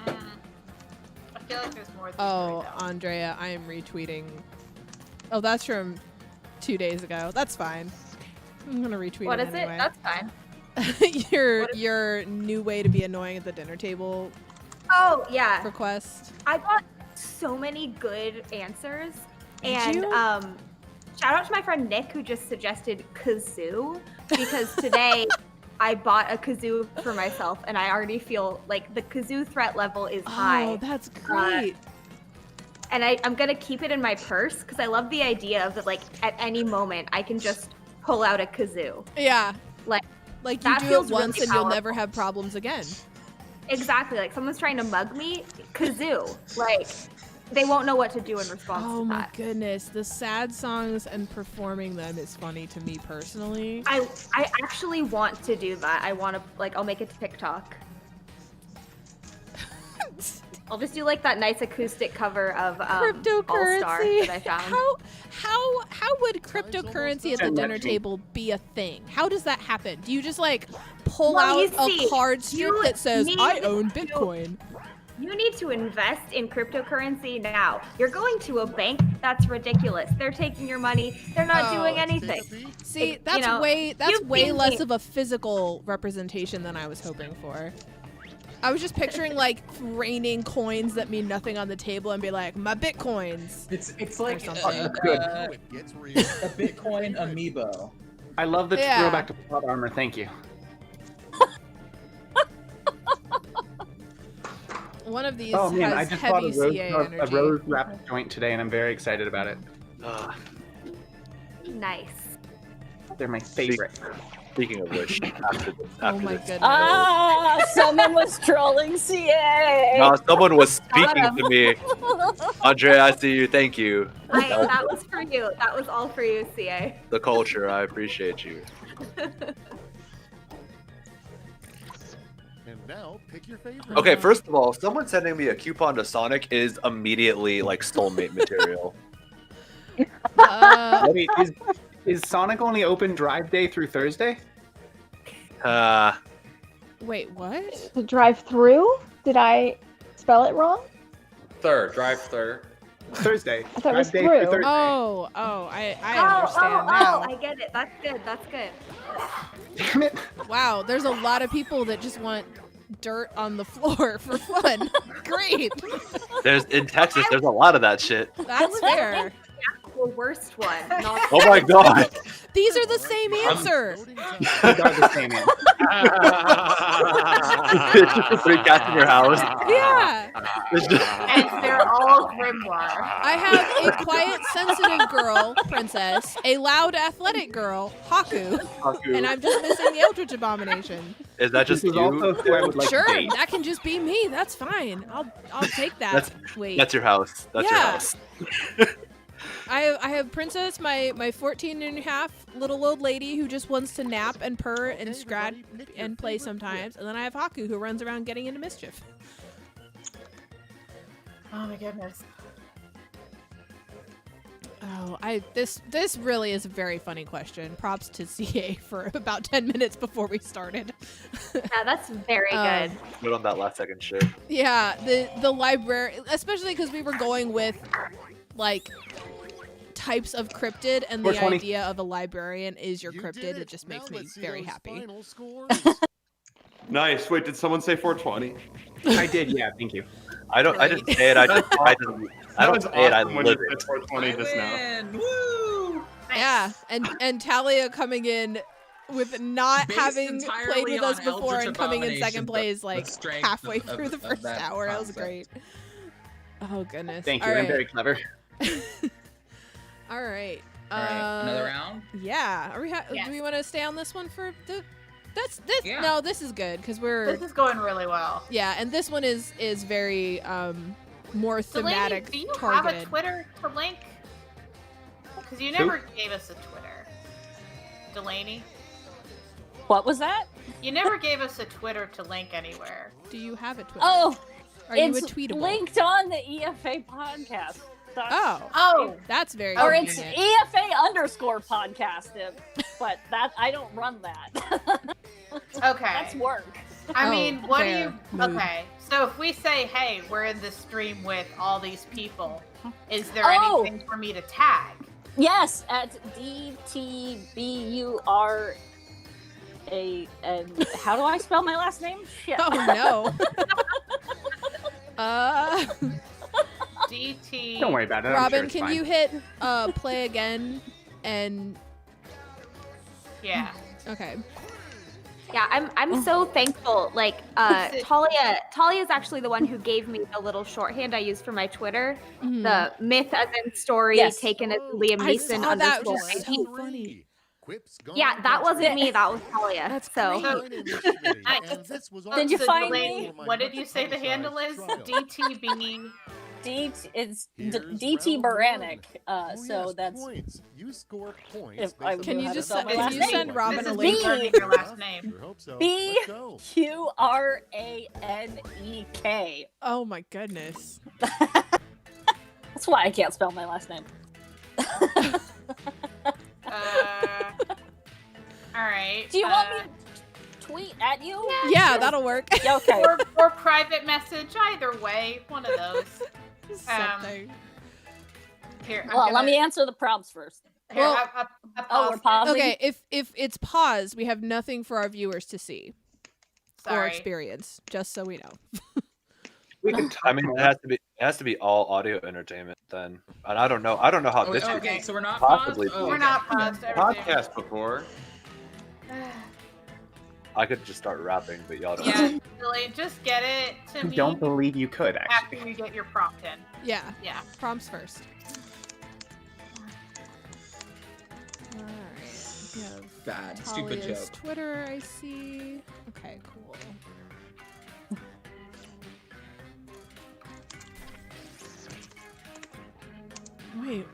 I feel like there's more than Oh, three, though. Andrea, I am retweeting. Oh, that's from 2 days ago. That's fine. I'm gonna retweet What it is anyway. it? That's fine. your new way to be annoying at the dinner table Oh, yeah. request. I got so many good answers. Did And you? shout out to my friend Nick who just suggested kazoo because today I bought a kazoo for myself and I already feel like the kazoo threat level is high. Oh, that's great. And I'm gonna keep it in my purse because I love the idea of that like at any moment I can just pull out a kazoo. Yeah. Like you that do it feels once really and you'll powerful. never have problems again. Exactly, like someone's trying to mug me, kazoo. Like they won't know what to do in response Oh to my that. goodness, the sad songs and performing them is funny to me personally. I actually want to do that. I want to like I'll make a TikTok. I'll just do like that nice acoustic cover of All Star Cryptocurrency. that I found. How would cryptocurrency at the Send that dinner to me. table be a thing? How does that happen? Do you just like pull Well, you out see, a card strip you that says need I own to- Bitcoin? You need to invest in cryptocurrency now. You're going to a bank. That's ridiculous. They're taking your money. They're not Oh, doing Let's take a anything. peek. See, you that's know, way you way less think- of a physical representation than I was hoping for. I was just picturing like raining coins that mean nothing on the table and be like, my Bitcoins. It's like something. Good. Oh, it gets real. a Bitcoin amiibo. I love the Yeah. throwback to plot armor. Thank you. One of these Oh man, I has just bought heavy a rose, CA a energy. rose wrapped joint today, and I'm very excited about it. Nice. They're my favorite. Speaking of which, after Oh my this, goodness. Ah, someone was trolling CA. no, someone was speaking to me. Andrea, I see you. Thank you. That was for you. That was all for you, CA. The culture, I appreciate you. And now, pick your favorite. Okay, first of all, someone sending me a coupon to Sonic is immediately like soulmate material. Wait, is Sonic only open drive day through Thursday? Wait, what? The drive-through? Did I spell it wrong? Drive Thursday. I thought it was Drive day through through. Thursday. I understand now. I get it. That's good. That's good. Damn it. Wow, there's a lot of people that just want dirt on the floor for fun. Great. In Texas, there's a lot of that shit. That's fair. The worst one. Not Oh my god. These are the same answer. These are the same answer. It's just the 3 cats in your house. Yeah. And they're all grimoire. I have a quiet, sensitive girl, Princess, a loud, athletic girl, Haku, and I'm just missing the Eldritch Abomination. Is that just This is you? also who I would like Sure, to date. that can just be me. That's fine. I'll take that. Wait. That's your house. That's your Yeah. house. I have Princess, my 14 and a half little old lady who just wants to nap and purr and scratch and play sometimes, and then I have Haku who runs around getting into mischief. Oh my goodness. Oh, this really is a very funny question. Props to CA for about 10 minutes before we started. Yeah, that's very good. Good on that last second shit. Yeah, the library, especially because we were going with like types of cryptid, and the 420. idea of a librarian is your cryptid. It just makes me very happy. Nice. Wait, did someone say 420? I did, yeah, thank you. I didn't say it. I don't say it. I When live you it. said 420 just now. Win! Woo! Yeah, and Talia coming in with not Based having entirely played with us on before Eldritch and coming in second Abomination, place the like strength halfway of through the of first that hour. That was concept. great. Oh goodness. Thank you, All I'm right. very clever. All right. All right, another round. Yeah. Are we? Yes. Do we want to stay on this one for the? This. Yeah. No, this is good because we're. This is going really well. Yeah, and this one is very more thematic Delaney, do you targeted. have a Twitter to link? Because you never gave us a Twitter. Delaney, What was that? you never gave us a Twitter to link anywhere. Do you have a Twitter? Oh, Are you a it's tweetable? linked on the EFA podcast. Oh, that's very. Or it's convenient. EFA_podcast, but that I don't run that. Okay. That's work. I Oh, mean, what do fair. you? Mood. Okay, so if we say, "Hey, we're in this stream with all these people," is there Oh. anything for me to tag? Yes, at DTBURA. And how do I spell my last name? Shit. Oh no. DT. Don't worry about it. I'm Robin, sure it's can fine. you hit play again and Yeah. okay. Yeah, I'm so thankful. Like, Talia's actually the one who gave me the little shorthand I use for my Twitter. Mhm. The myth as in story Yes. taken as Liam I Neeson saw that, underscore which is ID. so funny. Yeah, that wasn't me. That was Talia. That's so great. Did you find Delaney, me? what did you say the handle is? DTB. It's Here's DT round Baranek. one. So that's points. You score points. If I based Can on you how just to send- spell my can you last send name. Robin This a is link? me learning your last name. Sure hope so. B Let's go. QRANEK. Oh my goodness. That's why I can't spell my last name. All right. Do you want me to tweet at you? Yeah, that'll work. Okay. or private message? Either way, one of those. Something. Here, I'm Well, gonna, let me answer the prompts first. Here, Well- I Oh, we're paused. pausing. Okay, if it's paused, we have nothing for our viewers to see or Sorry. experience, just so we know. We can I mean, it has to be all audio entertainment then. And I don't know how Oh, this wait, could okay, so we're not possibly paused? Oh, We're okay. not paused. Everything. Podcast before. I could just start rapping, but y'all don't. Yeah, Delaney, just get it to I me don't believe you could, actually. after you get your prompt in. Yeah, Yeah. prompts first. Alright. We have Bad. Stupid Talia's joke. Twitter, I see. Okay, cool. Wait.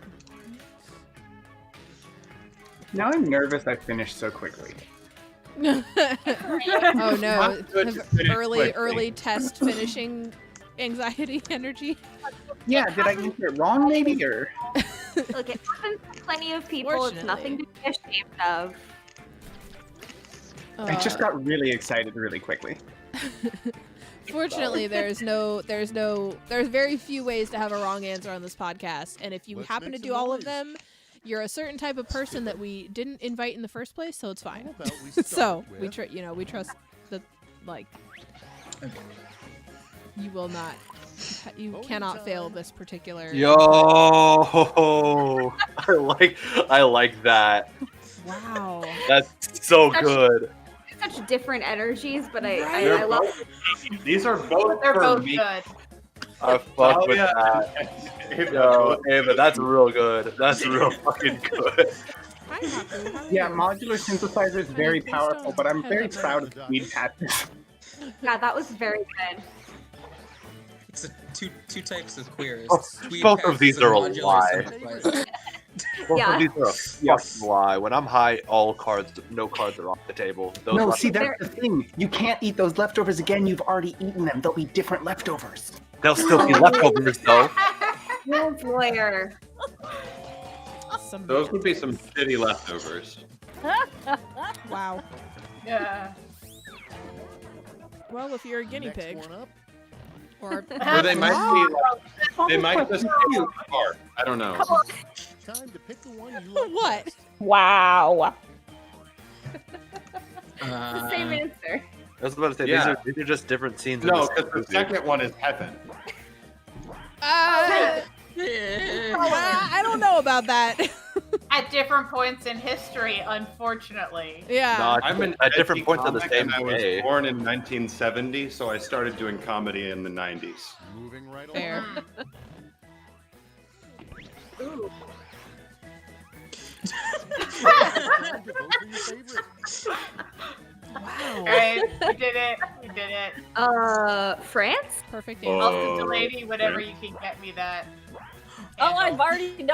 Now I'm nervous I finished so quickly. Oh no, Good to finish early quickly. test finishing anxiety energy. Yeah, did I answer it wrong maybe, or? look, it happens to plenty of people. It's nothing to be ashamed of. I just got really excited really quickly. Fortunately, there's very few ways to have a wrong answer on this podcast, and if you Let's happen to make do some all of noise. them, you're a certain type of person that we didn't invite in the first place, so it's fine. How about we So start we with- we trust the like You will not. You cannot fail this particular. Yo, I like that. Wow. That's so Such- good. Such different energies, but Right. I love. These are both They're for both me. good. I fuck with Talia that. and Yo, Ava, that's real good. That's real fucking good. Hi, Haku. How are Yeah, you? modular synthesizer is very please powerful, don't but I'm head very up my- proud of Weed Patches. Yeah, that was very good. It's two types of queers. Both of these are a modular lie. synthesizer. Both Yeah. of these are a fucking lie. When I'm high, no cards are off the table. Those No, left- see, that's the thing. You can't eat those leftovers again. You've already eaten them. They'll be different leftovers. They'll still be leftovers though. Rules lawyer. Some Those man. would be some shitty leftovers. Wow. Yeah. Well, if you're a guinea Next pig, one up. or Or they might be like, they might just be apart. I don't know. Time to pick the one you like. what? Wow. The same answer. I was about to say Yeah. these are just different scenes. in No, the because the movie. second one is heaven. I don't know about that. At different points in history, unfortunately. Yeah. No, I'm an at different edgy points of the comic, same and I was day. born in 1970, so I started doing comedy in the 90s. Moving right Fair. along. Ooh. Time to vote for your favorite. Wow. Alright, we did it. We did it. France? Perfect Oh. answer. Also, Delaney, whenever you can get me that. Oh, handle. I've already did it.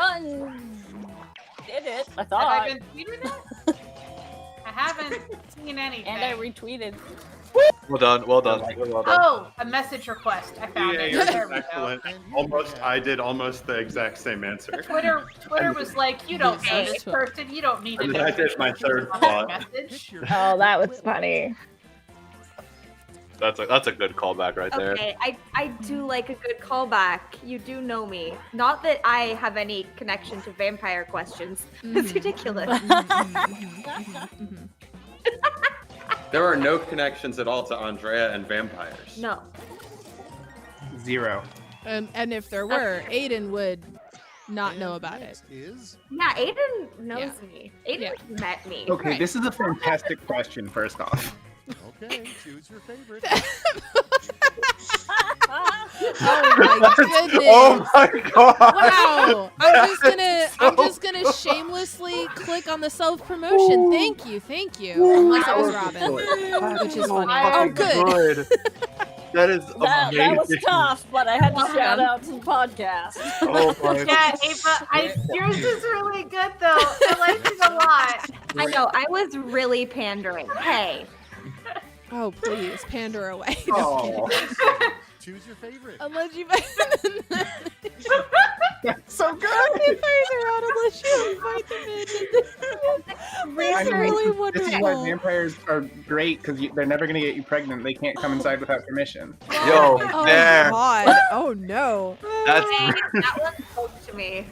I Have thought. I been tweeting it? I haven't seen anything. And I retweeted. Well done. Well done. Well done. Oh, a message request. I found Yeah, it. you're There we go. excellent. And you Almost, have- I did almost the exact same answer. Twitter was like, you don't know this Yes. person. You don't need to And know I did my third on thought. that Pick message. your Oh, that was funny. That's a good callback right there. Okay, I do like a good callback. You do know me. Not that I have any connection to vampire questions. It's Mhm. ridiculous. Mhm. There are no connections at all to Andrea and vampires. No. 0. And if there were, Aiden would not know about it. Next is Yeah, Aiden knows Yeah. me. Aiden Yeah. met me. Okay, Right. this is a fantastic question, first off. okay. Choose your favorite. Oh my goodness. Oh my god! Wow! I'm so just gonna shamelessly click on the self promotion. Thank you. Unless it was Robin, which is funny. Oh, good. That is That was amazing. tough, but I had to shout out to the podcast. Oh my Yeah, Ava, yours is really good though. I like it a lot. I know, I was really pandering. Hey. Oh please, pander away. Oh, Choose your favorite. Unless you that's so good. vampires are out unless you invite them in. I That's mean, really this is why wonderful. vampires are great, because they're never going to get you pregnant. They can't come inside without permission. Yo, Oh there. God! Oh no! That's Hey, that one spoke to me.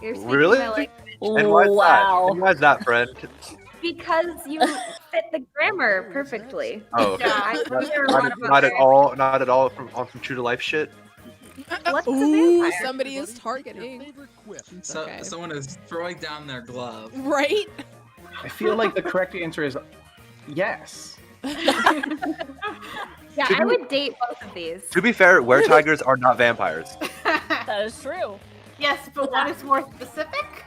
You're speaking Really? my language. and why's that? And why's that, friend? Because you fit the grammar perfectly. Oh, okay. Yeah. I wonder a Not, lot about not at that. all. Not at all from true to life shit. What's a Ooh, vampire? somebody is Your targeting. favorite quip. So Okay. someone is throwing down their glove. Right? I feel like the correct answer is yes. Yeah, I would date both of these. To be fair, were-tigers are not vampires. That is true. Yes, but one is more specific.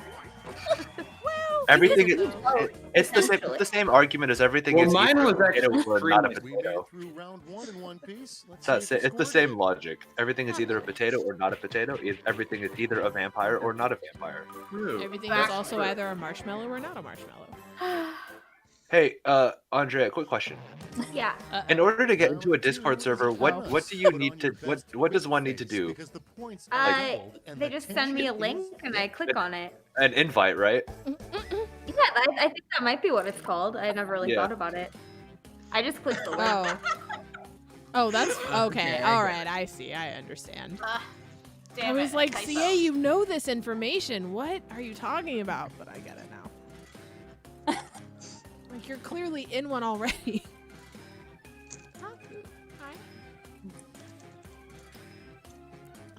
Everything is, Oh, it's the same. essentially. The same argument as everything Well, is. mine either was a potato actually or not a freelance. We made potato. it through round 1 in one piece. Let's That's see it. if It's the score same logic. Everything is either a potato or not a potato. Everything is either a vampire or not a vampire. True. Everything is also either a marshmallow or not a marshmallow. Hey, Andrea, quick question. Yeah. In order to get into a Discord server, what Oh. do you need to what does one need to do? Because the points Uh, are doubled and They the just send me a tension link is and I click on it. An invite, right? Yeah, I think that might be what it's called. I never really Yeah. thought about it. I just clicked the link. Oh. Oh, that's okay. Okay, I All got right, I see. I understand. Damn I was it, like, typo. CA, you know this information. What are you talking about? But I get it now. Like, you're clearly in one already. Hi.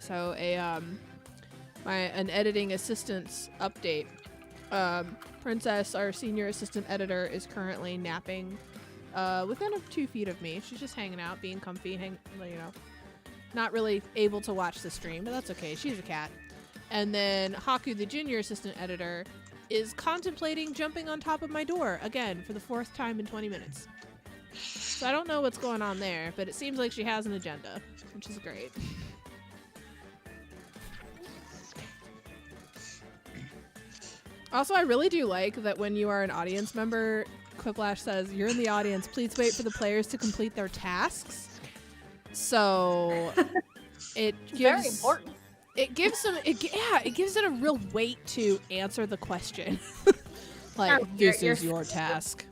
So an editing assistant's update. Princess, our senior assistant editor, is currently napping within 2 feet of me. She's just hanging out, being comfy, not really able to watch the stream, but that's okay. She's a cat. And then Haku, the junior assistant editor, is contemplating jumping on top of my door again for the 4th time in 20 minutes. So I don't know what's going on there, but it seems like she has an agenda, which is great. Also, I really do like that when you are an audience member, Quiplash says, "You're in the audience. Please wait for the players to complete their tasks." So it gives Very important. It gives them it gives it a real weight to answer the question. Like, this is your task.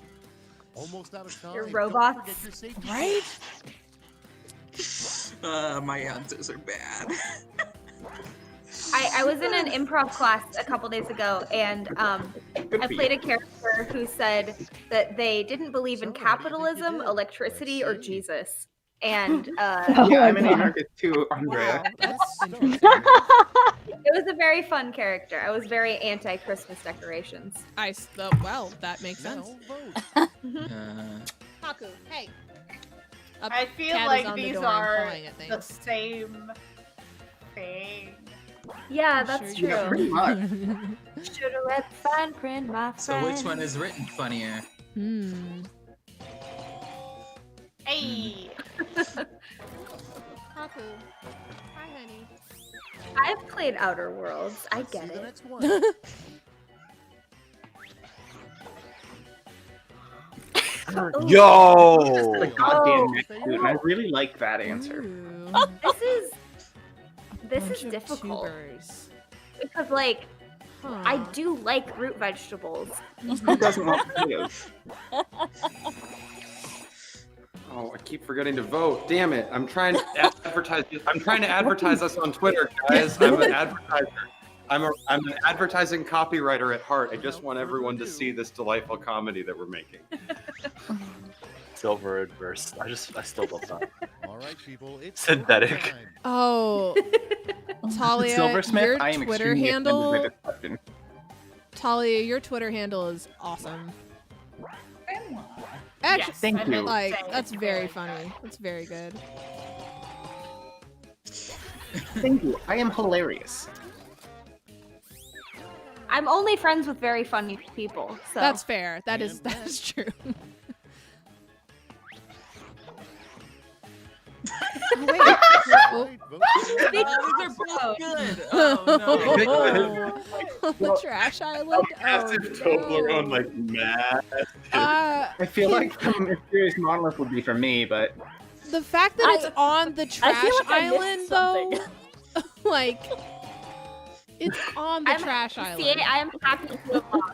Almost out of time. Your Don't robots. forget your safety Right? My answers are bad. I was in an improv class a couple days ago, and I played a character who said that they didn't believe in capitalism, electricity, or Jesus. And Yeah, I'm an anarchist too, Andrea. it was a very fun character. I was very anti-Christmas decorations. Well, that makes sense. Haku, hey. I feel Cat is like on the these door are pawing at things. the same thing. Yeah, that's Yeah, true. pretty much. Should have read the fine print, my friend. So which one is written funnier? Hey. Haku. Hi, honey. I've played Outer Worlds. I Let's see get the it. next one. Yo! The goddamn next dude, and I really like that answer. Ooh. This Bunch is of difficult tubers. because, like, Huh. I do like root vegetables. Who doesn't want potatoes? Oh, I keep forgetting to vote. Damn it! I'm trying to advertise. I'm trying to advertise us on Twitter, guys. I'm an advertiser. I'm an advertising copywriter at heart. I just want everyone to see this delightful comedy that we're making. Silver Adverse. I still love that. All right, people. It's Synthetic. time. Oh, Talia, Silversmith, your I am Twitter extremely offended handle. by this question. Talia, your Twitter handle is awesome. Yes, Actually, Thank I you. meant to like say that's it's very funny. That's very good. Thank you. I am hilarious. I'm only friends with very funny people. So That's fair. That And is true. Oh, wait. Oh. Right, vote for These are both good. Oh no. The trash island. As if Toblerone like mad. I feel like the mysterious monolith would be for me, but The fact that it's on the trash like I missed island, something. though, like, it's on the I'm- trash See, island. I am happy to belong.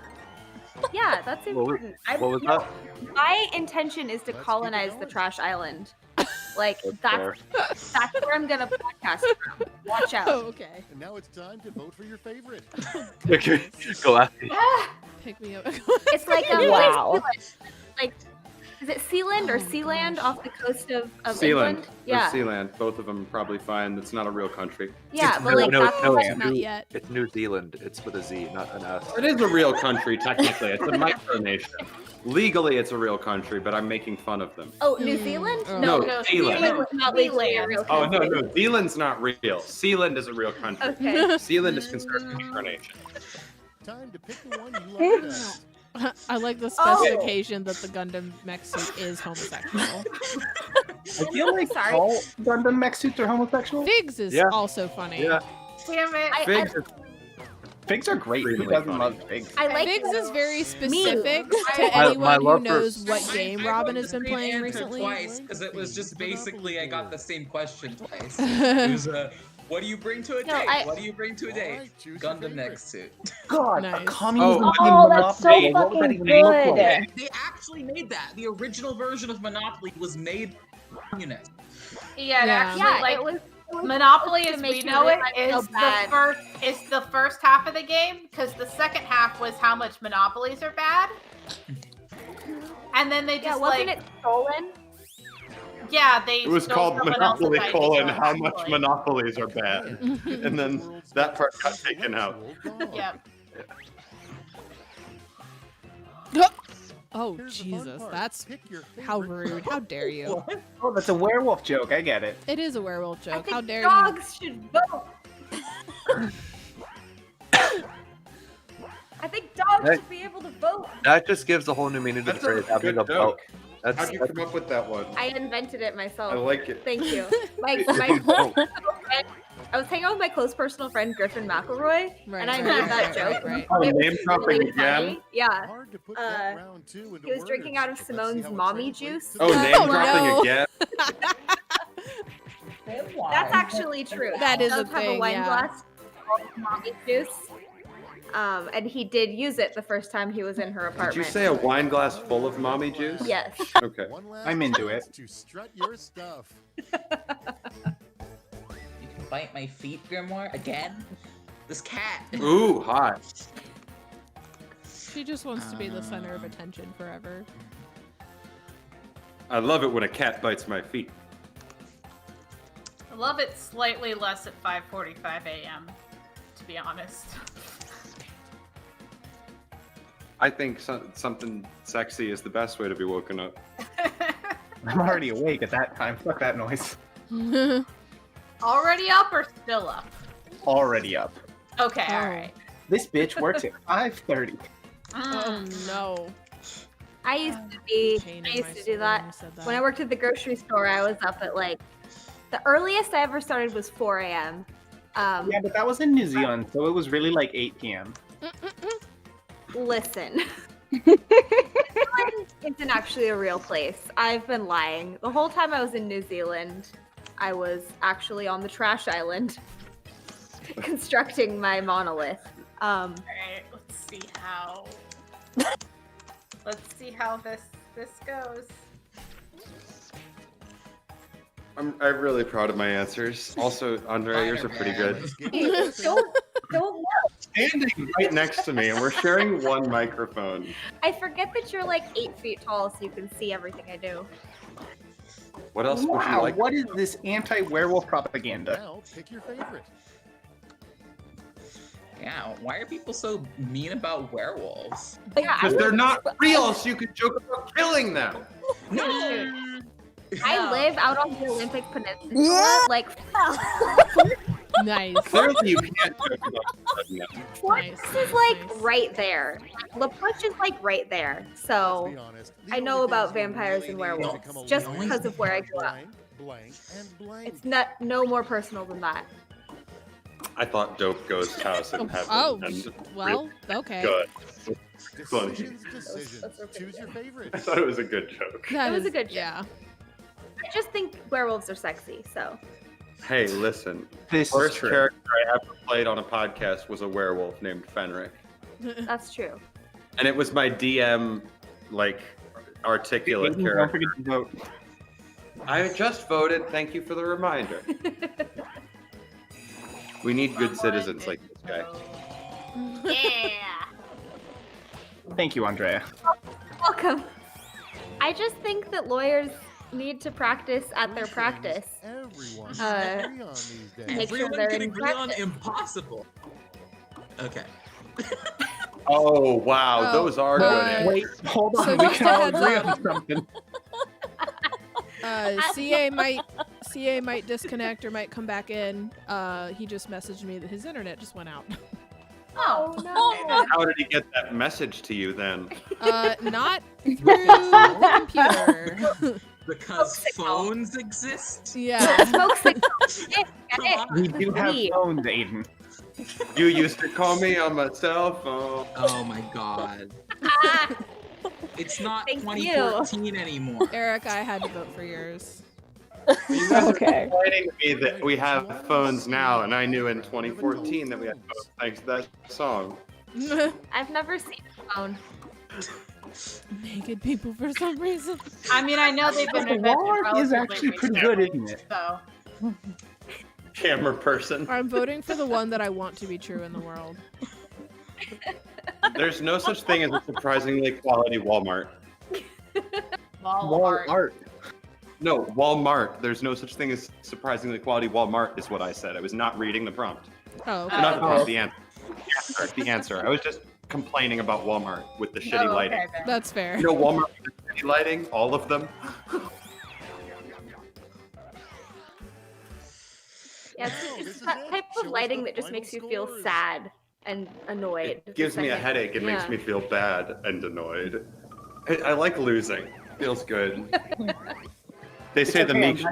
Yeah, that's important. What was that? My intention is to Let's keep it colonize the going. trash island. Like That's that's where I'm gonna podcast from. Watch out. Oh, okay. And now it's time to vote for your favorite. Go after. Pick me up. It's like Wow. like is it Sealand or Oh, Sealand gosh. off the coast of Sealand. England? Yeah. Sealand. Both of them are probably fine. It's not a real country. Yeah, but like no, that's no, what- it's Not New, yet. it's New Zealand. It's with a Z, not an S. It is a real country, technically. It's a micronation. Legally, it's a real country, but I'm making fun of them. Oh, New Zealand? Oh. No, No, Sealand. Sealand was not legally a real Oh, no, country. no. Zealand's not real. Sealand is a real country. Okay. Sealand is considered a micronation. Time to pick the one you love best. I like the Oh. specification that the Gundam mech suit is homosexual. I feel like Sorry. all Gundam mech suits are homosexual. Figs is Yeah. also funny. Yeah. Damn it. Figs is Figs are great. Who Extremely doesn't funny. love figs? I like Figs is very specific My- to my anyone who love for- knows what game I Robin wrote has been the playing answer recently. twice because it was just basically I got the same question twice. It was what do you bring to a No, date? I- What do you bring to a date? Alright, choose your Gundam favorite. next suit. God, Nice. a communism Oh, game Oh, that's so Monopoly. What would that fucking even look good. like? They actually made that. The original version of Monopoly was made communist. Yeah, it Yeah. actually, Yeah, like it was Monopoly to as make we you know it realize how is bad- the first half of the game because the second half was how much monopolies are bad. And then they just yeah, wasn't like it stolen? Yeah, they. It was stole called someone else's Monopoly idea, colon how much actually. monopolies are bad. And then that part got taken out. Yep. Oh, Jesus. That's how rude. How dare you? Oh, that's a werewolf joke. I get it. It is a werewolf I joke. think How dare dogs should vote. I think dogs should be able to vote. That just gives a whole new meaning to the That's a phrase having good a joke. vote. That's, How'd you come up with that one? I invented it myself. I like it. Thank you. My I was hanging out with my close personal friend Griffin McElroy, and I made that joke. Oh, It was name dropping really again? funny. Yeah. He was drinking out of Simone's mommy juice. Oh, name dropping again? That's actually true. That is He a does have thing, a wine yeah. glass full of mommy juice. And he did use it the first time he was in her apartment. Did you say a wine glass full of mommy juice? Yes. Okay. I'm into it. To strut your stuff. You can bite my feet, Grimoire, again? This cat. Ooh, hot. She just wants to be the center of attention forever. I love it when a cat bites my feet. I love it slightly less at 5:45 a.m. To be honest. I think something sexy is the best way to be woken up. I'm already awake at that time. Fuck that noise. Already up or still up? Already up. Okay, all right. This bitch works at 5:30. Oh no. I used to do that. When I worked at the grocery store, I was up at like, the earliest I ever started was 4 a.m. Yeah, but that was in New Zealand, so it was really like 8 p.m. Listen. Zealand isn't actually a real place. I've been lying. The whole time I was in New Zealand, I was actually on the trash island constructing my monolith. Alright, let's see how this goes. I'm really proud of my answers. Also, Andrea, yours are pretty good. Don't Standing right next to me, and we're sharing one microphone. I forget that you're like 8 feet tall, so you can see everything I do. What else would you Wow, like? what is this anti-werewolf propaganda? Now pick your favorite. Yeah, why are people so mean about werewolves? Because they're not real, so you can joke about killing them. No. I live out on the Olympic Peninsula, like. Nice. Clearly, you can't joke about killing them. Forks is like right there. La Push is like right there. So I know about vampires and werewolves just because of where I grew up. It's not no more personal than that. I thought Dope Ghost House in Heaven. Oh, and well, okay. Good. Funny. Decisions. Choose your favorite. I thought it was a good joke. It was a good joke. Yeah. I just think werewolves are sexy, so. Hey, listen. This First is true. character I ever played on a podcast was a werewolf named Fenric. That's true. And it was my DM, like, articulate Don't character. forget to vote. I just voted. Thank you for the reminder. We need good citizens like this guy. Yeah. Thank you, Andrea. Welcome. I just think that lawyers need to practice at their practice. Everyone Uh, agree on these days. Make sure Everyone they're can in agree on practice. impossible. Okay. Oh, wow. Oh, Those are good. Wait, hold on. So we just can a all heads agree up. on something. CA might disconnect or might come back in. He just messaged me that his internet just went out. Oh no. How did he get that message to you then? Not through the computer. Because phones exist? Yeah. Smoke signal. Get it. We do have Leave. phones, Aiden. You used to call me on my cell phone. Oh my god. It's not Thank 2014 anymore. Eric, I had to vote for yours. You guys Okay. are complaining to me that we have phones now, and I knew in 2014 that we had phones thanks to that song. I've never seen a phone. Naked people for some reason. I mean, I know they've been invented Walmart is relatively actually pretty good, recently, isn't it? So, Camera person. I'm voting for the one that I want to be true in the world. There's no such thing as a surprisingly quality Walmart. Walmart. Walmart. No, Walmart. There's no such thing as surprisingly quality Walmart is what I said. I was not reading the prompt. Oh, okay. Not the prompt, the answer. The answer. I was just complaining about Walmart with the shitty lighting. Okay, then. That's fair. You know Walmart with the shitty lighting? All of them? Yeah, it's that type of lighting that just makes you feel sad and annoyed. It gives me a headache. It makes me feel bad and annoyed. I like losing. Feels good. They say the meek.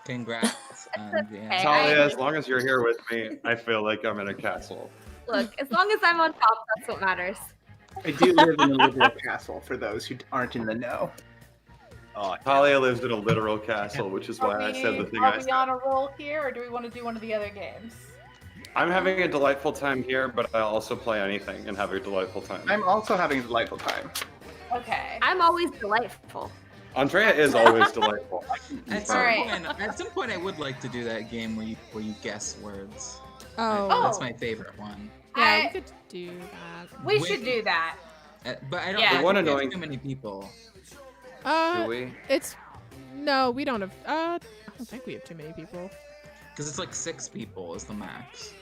Congrats. Talia, as long as you're here with me, I feel like I'm in a castle. Look, as long as I'm on top, that's what matters. I do live in a literal castle, for those who aren't in the know. Oh, Talia lives in a literal castle, which is why I said the thing I Are we said. on a roll here, or do we want to do one of the other games? I'm having a delightful time here, but I also play anything and have a delightful time. I'm also having a delightful time. Okay. I'm always delightful. Andrea is always delightful. At some point, I would like to do that game where you guess words. Oh. That's my favorite one. Yeah, we could do that. We should do that. But I don't Yeah. think One we have annoying- too many people. Do we? No, we don't have. I don't think we have too many people. Because it's like 6 people is the max.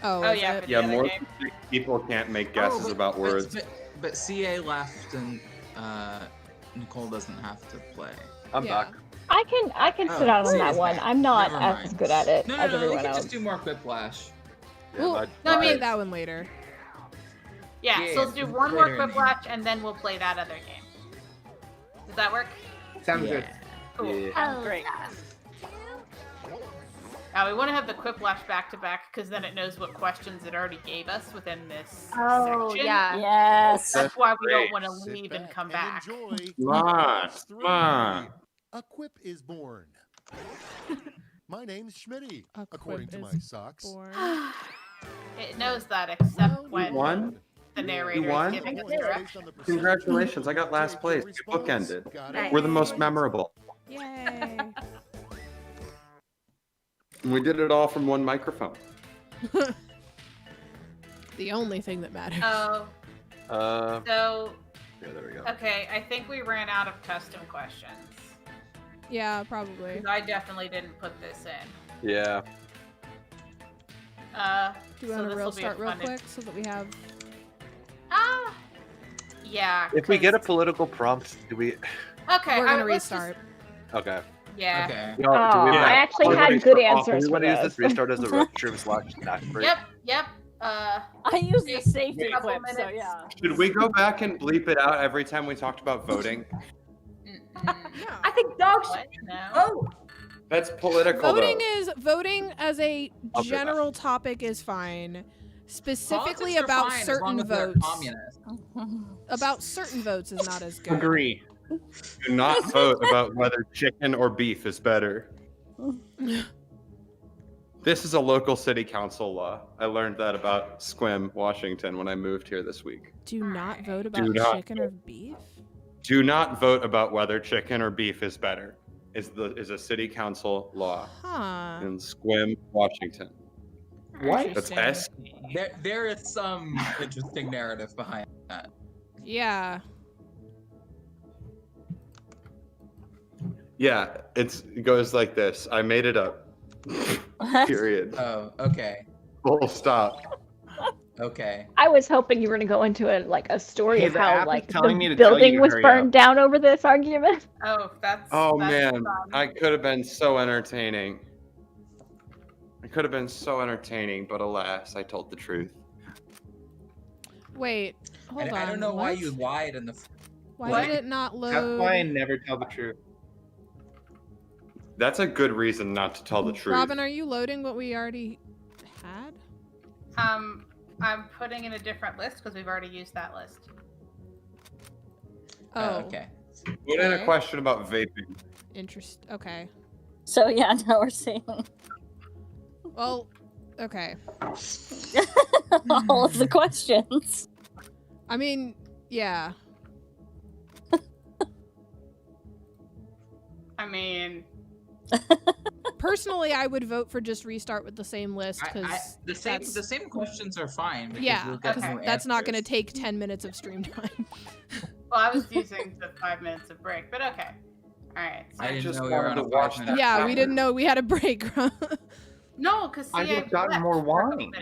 Oh, Oh, is yeah, it? for the Yeah, other more game. than 6 people can't make guesses about words. But CA left and Nicole doesn't have to play. I'm back. I can sit out on that one. I'm not Never as mind. good at it No, as we everyone can else. just do more Quiplash. Well, no, I mean that one later. Yeah, Yeah, so let's do one more later in the Quiplash, and then we'll play that other game. Does that work? Sounds good. Cool. Yeah. Great. Now we want to have the Quiplash back to back because then it knows what questions it already gave us within this Oh, section. yeah. Yes. That's why we don't Great. want to Sit leave and back come back. Enjoy. Come on, It's come on. A quip is born. My name's Schmitty, A according to quip my is socks. born. It knows that except You when won? the narrator won? is giving us Points directions. based on the percentage Congratulations, I got of last your place. You response. bookended. Got Nice. it? We're the most memorable. Yay! And we did it all from one microphone. The only thing that matters. Oh, so Yeah, there we go. okay, I think we ran out of custom questions. Yeah, probably. 'Cause I definitely didn't put this in. Yeah. Do you so want to this'll real be a start real fun- quick so that we have? Yeah. If we get a 'cause- political prompt, do we? Okay, We're gonna let's just- restart. Okay. Yeah. Okay. Do we I actually had good answers We for want to use this. this restart as a restroom slash snack break. Yep. I use the safety Couple clip, so minutes. yeah. Should we go back and bleep it out every time we talked about voting? I think dogs should No. vote. That's political. Voting as a I'll do that. general topic is fine. Specifically Politics are about fine as long certain as they're votes. communist. About certain votes is not as good. Agree. Do not vote about whether chicken or beef is better. This is a local city council law. I learned that about Squim, Washington, when I moved here this week. Do not vote about not chicken or beef. Do not vote about whether chicken or beef is better. Is a city council law Huh. in Squim, Washington. What? That's Interesting. S. There is some interesting narrative behind that. Yeah. Yeah, it goes like this. I made it up. Period. Oh, okay. Full stop. Okay. I was hoping you were going to go into a story Hey, of the how app is telling me the to tell you building to was hurry burned up. down over this argument. Oh, that's. Oh that's man, fun. I could have been so entertaining. I could have been so entertaining, but alas, I told the truth. Wait. Hold on. I don't know why what? you lied in the. Why did it not load? That's why I never tell the truth. That's a good reason not to tell the truth. Robin, are you loading what we already had? I'm putting in a different list because we've already used that list. Oh. Okay. Put in a Okay. question about vaping. Okay. So yeah, now we're seeing Well, okay. all of the questions. I mean, yeah. I mean, Personally, I would vote for just restart with the same list because the same questions are fine. Because yeah, we'll get 'cause new that's not going to answers. take 10 minutes of stream time. well, I was using the 5 minutes of break, but okay. All right. I didn't just know we were on wanted a to watch 5-minute. Yeah, we didn't know we had a break. No, because I just got more wine.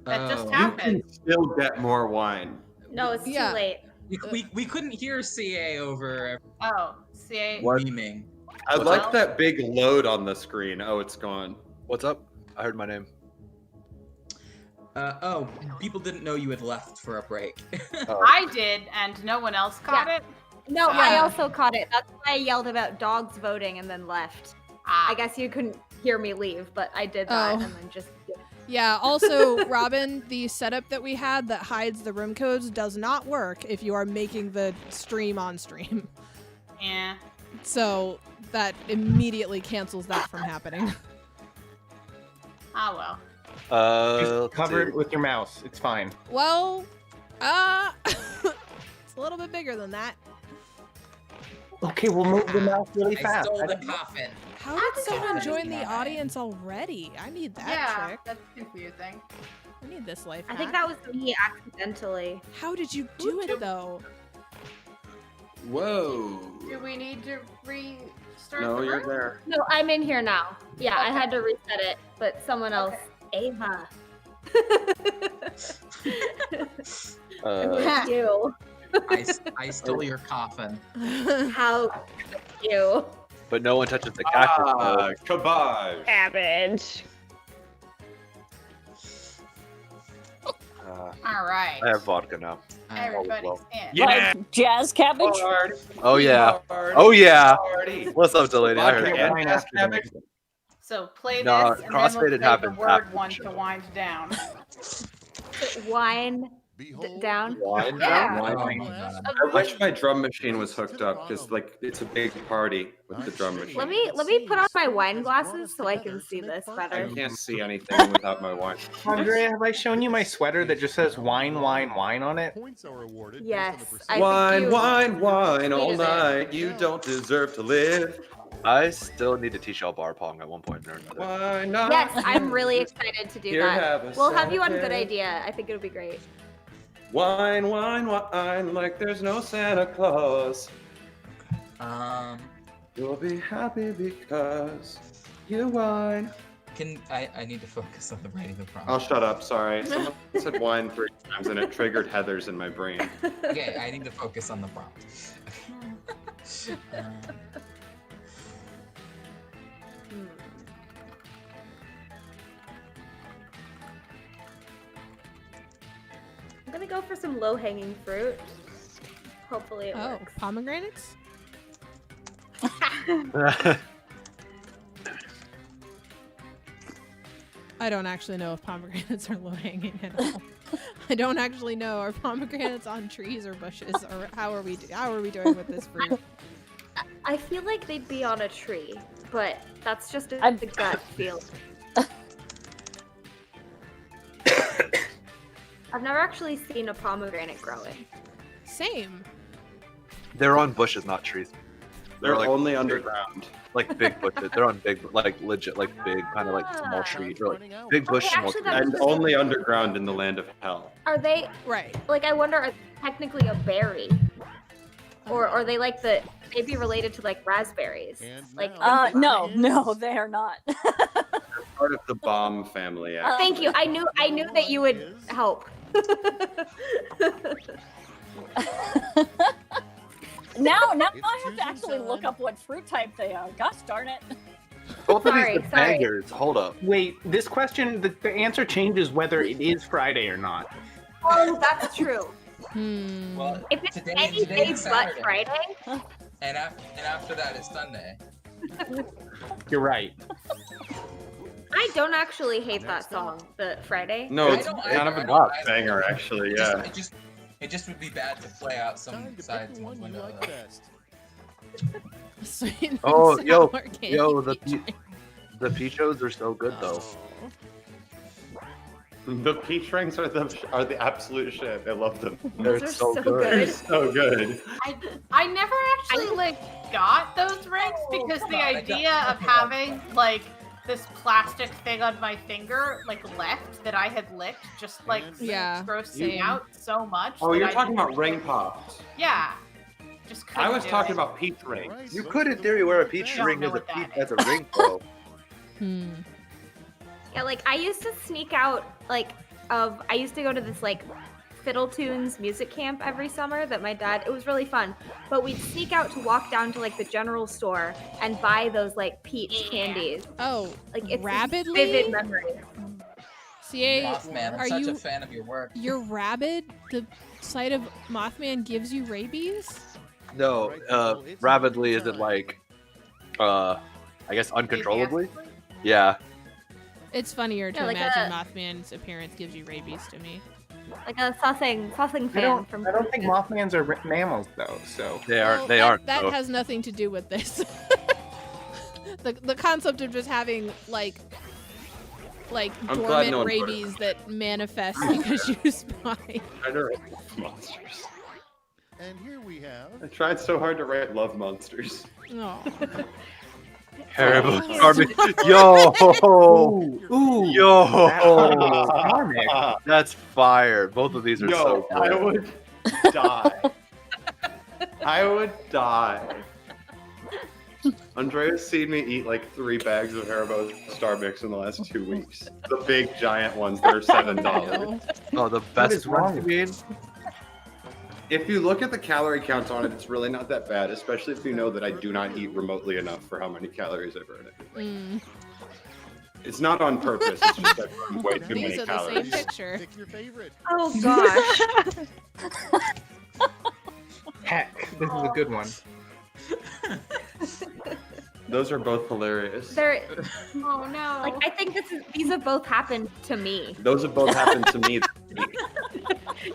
That just Oh. You happened. can still get more wine. No, it's Yeah. too late. We couldn't hear CA over Oh, CA. What? memeing. I What's like up? that big load on the screen. Oh, it's gone. What's up? I heard my name. Oh, people didn't know you had left for a break. Oh. I did, and no one else caught it. No, So- I also caught it. That's why I yelled about dogs voting and then left. I guess you couldn't hear me leave, but I did that Oh. and then just. Yeah, also, Robin, the setup that we had that hides the room codes does not work if you are making the stream on stream. Yeah. So that immediately cancels that from happening. Ah, well. Just cover it with your mouse. It's fine. Well, it's a little bit bigger than that. Okay, we'll move the mouse really I fast. stole the coffin. How did someone join the audience already? I need that Yeah, trick. that's confusing. I need this life I think hack. that was me accidentally. How did you do it though? Whoa. Do we need to restart No, the you're room? there. No, I'm in here now. Yeah, I had to reset it, but someone else. Ava. You. I stole your coffin. How you? But no one touches the cactus. Kabaj. Cabbage. All right. I have vodka now. Everybody's in. Yeah. Jazz cabbage. Oh yeah. Oh yeah. What's up, Delayne? I heard Vodka that. and cabbage. So play No, this, and then we'll play crossfaded the happens word after the one show. to wind down. Wine down. Wine Yeah. down? Oh my god. I wish my drum machine was hooked up because, like, it's a big party with the drum machine. Let me put on my wine glasses so I can see this I better. can't see anything without my wine. Andrea, have I shown you my sweater that just says wine, wine, wine on it? Yes. I Wine, think you wine, wine all tweeted it. night. You don't deserve to live. I still need to teach y'all bar pong at one point or another. Why not? Yes, I'm really excited to do Here, have that. a We'll have you on Good Saturday. Idea. I think it'll be great. Wine, wine, wine, like there's no Santa Claus. You'll be happy because you wine. I need to focus on the writing the prompt. I'll shut up, sorry. Someone said wine 3 times and it triggered Heather's in my brain. Okay, I need to focus on the prompt. I'm gonna go for some low-hanging fruit. Hopefully it Oh, works. pomegranates? I don't actually know if pomegranates are low hanging at all. I don't actually know. Are pomegranates on trees or bushes, or how are we doing with this fruit? I feel like they'd be on a tree, but that's just a gut feel. I've never actually seen a pomegranate growing. Same. They're on bushes, not trees. They're like only underground. Like big bushes. They're on big, like legit, like big, kind of like small tree, or like big bush, Okay, small actually, tree. that And only underground in the land of hell. Are they Right. like? I wonder. Are they technically a berry, or are they like the? Maybe related to like raspberries. Like. No, they are not. They're part of the bomb family. Actually. Thank you. I knew that you would help. Now I have to actually look up what fruit type they are. Gosh darn it. Both of Sorry, these are sorry. bangers. Hold up. Wait, this question, the answer changes whether it is Friday or not. Oh, that's true. Well, If it's today, any today day is but Saturday, Friday, and after that it's Sunday. You're right. I don't actually hate that song, the Friday. No, I it's don't kind of either, a I don't either. banger, actually. Yeah. It just would be bad to play out some sides in the window. Sweet and Oh, yo, sour candy yo, the peach. the peachos are so good though. The peach rings are the absolute shit. I love them. They're Those are so so good. They're good. so good. I never actually got those rings because the idea of having like this plastic thing on my finger left that I had licked just Yeah. grossed me out so much. Oh, that you're I talking didn't- about ring pops. Yeah. Just couldn't I was do talking it. about peach rings. You could, in theory, wear a peach don't ring know as a what peach that as a ring, though. Yeah, like I used to sneak out I used to go to this like Fiddle Tunes music camp every summer that my dad, it was really fun. But we'd sneak out to walk down to like the general store and buy those like peach candies. Oh, Like it's Rabidly? vivid memory. CA, Mothman, I'm are such you a fan of your work. you're rabid? The sight of Mothman gives you rabies? No, rapidly is it like, I guess uncontrollably? Yeah. It's funnier to Yeah, like imagine Mothman's appearance gives you rabies to me. Like a sussing I fan don't, from I don't think Mothmans are mammals though, so. They aren't. Well, They aren't. That though. has nothing to do with this. the concept of just having like I'm glad dormant no one rabies that manifest because you spy. I know monsters. And here we have. I tried so hard to write love monsters. Oh. Terrible. Oh. Charming. Yo. Ooh. Yo. That's fire. Both of these are so Yo, I good. would die. I would die. Andrea's seen me eat like 3 bags of Haribo Star Mix in the last 2 weeks. The big giant ones that are $7. Oh, the What best is wrong one, with you mean? If you look at the calorie count on it, it's really not that bad, especially if you know that I do not eat remotely enough for how many calories I burn every day. It's not on purpose, it's just that I burn way too many These are the calories. same picture. Pick your favorite. Oh gosh. Heck, this is a good one. Those are both hilarious. They're Oh no. like I think these have both happened to me. Those have both happened to me.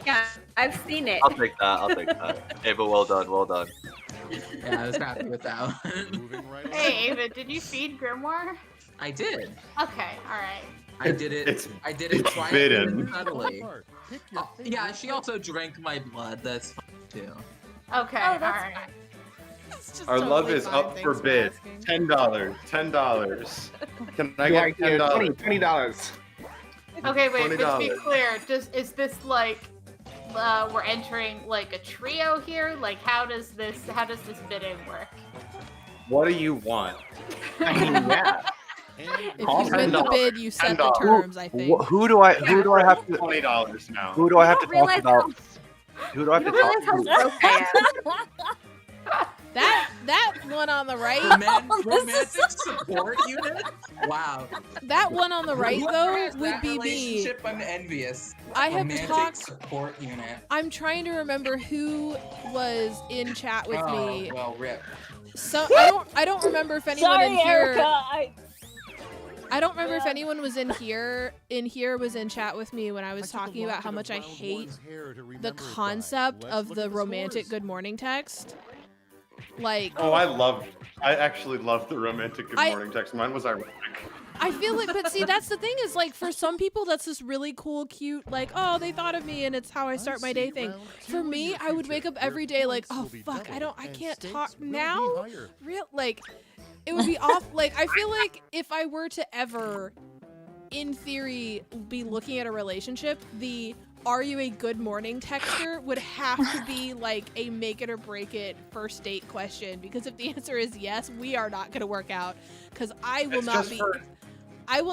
Yeah, I've seen it. I'll take that. I'll take that. Hey, but well done. Well done. Yeah, I was happy with that one. Moving right along. Hey, Ava, did you feed Grimoire? I did. Okay, all right. I did it. It's- I did it it's quietly bidden. and subtly. Pick your Yeah, favorite she also drank my blood. That's fine too. Okay, Oh, all that's right. It's just Our love totally is fine, up thanks for bid. asking. $10. $10. Can I Yeah, get $10? $20. Okay, wait, but to be $20. clear, is this like we're entering like a trio here? Like how does this bidding work? What do you want? I mean, yeah. If Call you win the $10. bid, you set the $10. terms, I think. Who do I have to? $20 now. Who do I have to You don't talk realize about? Who do I have You to don't talk realize how to? broke I am. That one on the right, Romantic support unit? Wow. that one on the right Whoever though has would that be me. relationship, I'm envious. I have Romantic talked. support unit. I'm trying to remember who was in chat with Oh, me. well, rip. So I don't remember if anyone Sorry, in here. Erica. I don't remember if anyone was in here was in chat with me when I was talking about how much I hate the concept of the romantic good morning text. Like, Oh, I actually love the romantic good morning text. Mine was ironic. I feel like, but see, that's the thing is like for some people that's this really cool, cute, like, oh, they thought of me and it's how I start my day thing. For me, I would wake up every day like, oh fuck, I can't talk now. Real like, it would be off. Like, I feel like if I were to ever, in theory, be looking at a relationship, the "Are you a good morning texter?" would have to be like a make it or break it first date question, because if the answer is yes, we are not going to work out, because I will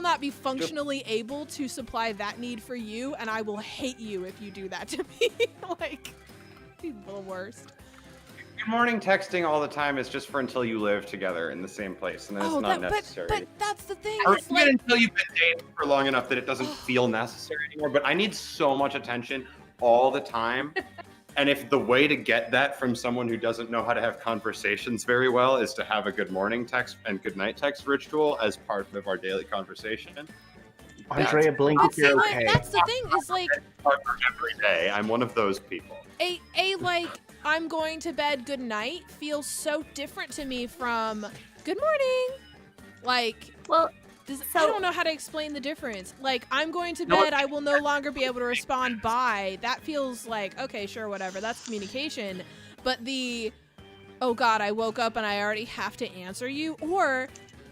not be functionally able to supply that need for you, and I will hate you if you do that to me. Like, be the worst. Good morning texting all the time is just for until you live together in the same place, and then it's not necessary. But that's the thing. Or It's even like, until you've been dating for long enough that it doesn't feel necessary anymore. But I need so much attention all the time. And if the way to get that from someone who doesn't know how to have conversations very well is to have a good morning text and good night text ritual as part of our daily conversation. Andrea, blink but if see, you're like, okay. that's the thing is like Every day, I'm one of those people. a like I'm going to bed good night feels so different to me from good morning. Like, well, I don't know how to explain the difference. Like, I'm going to bed, I will no longer be able to respond bye. That feels like, okay, sure, whatever. That's communication. But the, oh God, I woke up and I already have to answer you. Or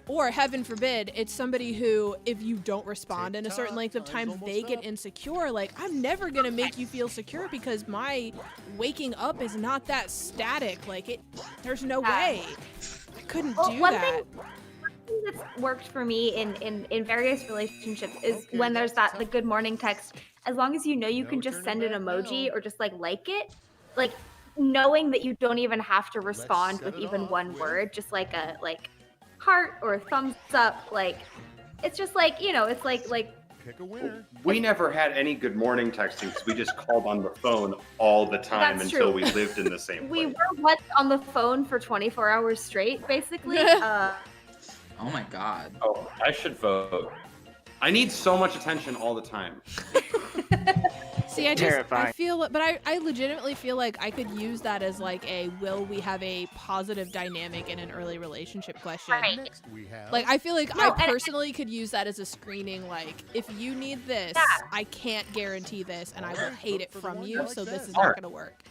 Or heaven forbid, it's somebody who, if you don't respond in a certain length of time, they get insecure. Like, I'm never gonna make you feel secure because my waking up is not that static. Like, there's no way. I couldn't do that. Thing that's worked for me in various relationships is when there's the good morning text. As long as you know you can just send an emoji or just like it, like knowing that you don't even have to respond with even one word, just like a heart or a thumbs up. Like it's just like, it's like Pick a winner. We never had any good morning texting because we just called on the phone all the time That's until true. we lived in the same place. We were on the phone for 24 hours straight, basically. Oh my god. Oh, I should vote. I need so much attention all the time. See, I feel, but I legitimately feel like I could use that as like will we have a positive dynamic in an early relationship question? Next we have Like, I feel like I personally could use that as a screening, like, if you need this, I can't guarantee this, and I will hate it from you, so this is not gonna work.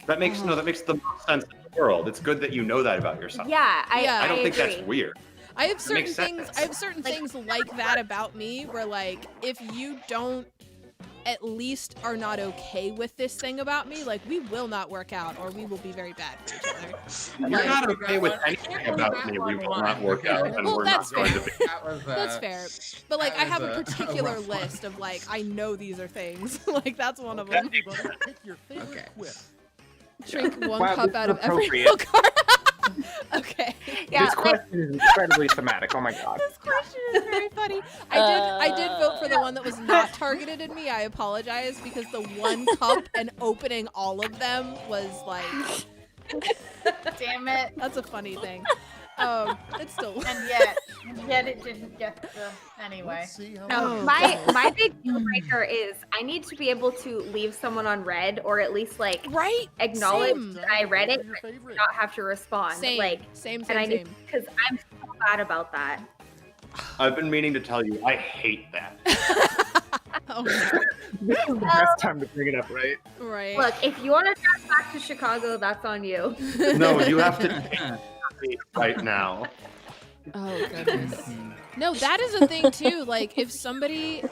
That makes the most sense in the world. It's good that you know that about yourself. Yeah, I don't think agree. that's weird. I have certain makes things. sense. I have certain things like that about me, where like if you don't at least are not okay with this thing about me, like we will not work out, or we will be very bad for each other. You're not okay with anything about me. We will not work out, and we're not going to be. That's fair. But like I have a particular list of like I know these are things. Like that's one of them. Pick your favorite quip. Drink one Wow, cup this out is of every appropriate. milk cart. Okay. Yeah, This question is incredibly thematic. Oh my god. This question is very funny. I did vote for the one that was not targeted at me. I apologize because the one cup and opening all of them was like Damn it. that's a funny thing. It's still And yet it didn't get the anyway. Let's see how No, many- my big deal breaker is I need to be able to leave someone on red, or at least like acknowledge Same. that I read it, Your but favorite. not have to respond. Same. Like, Same. and I need because I'm so bad about that. I've been meaning to tell you, I hate that. Oh, This is the best time to bring it up, right? right. Look, if you want to drive back to Chicago, that's on you. No, you have to take me right now. Oh goodness. No, that is a thing too. Like if somebody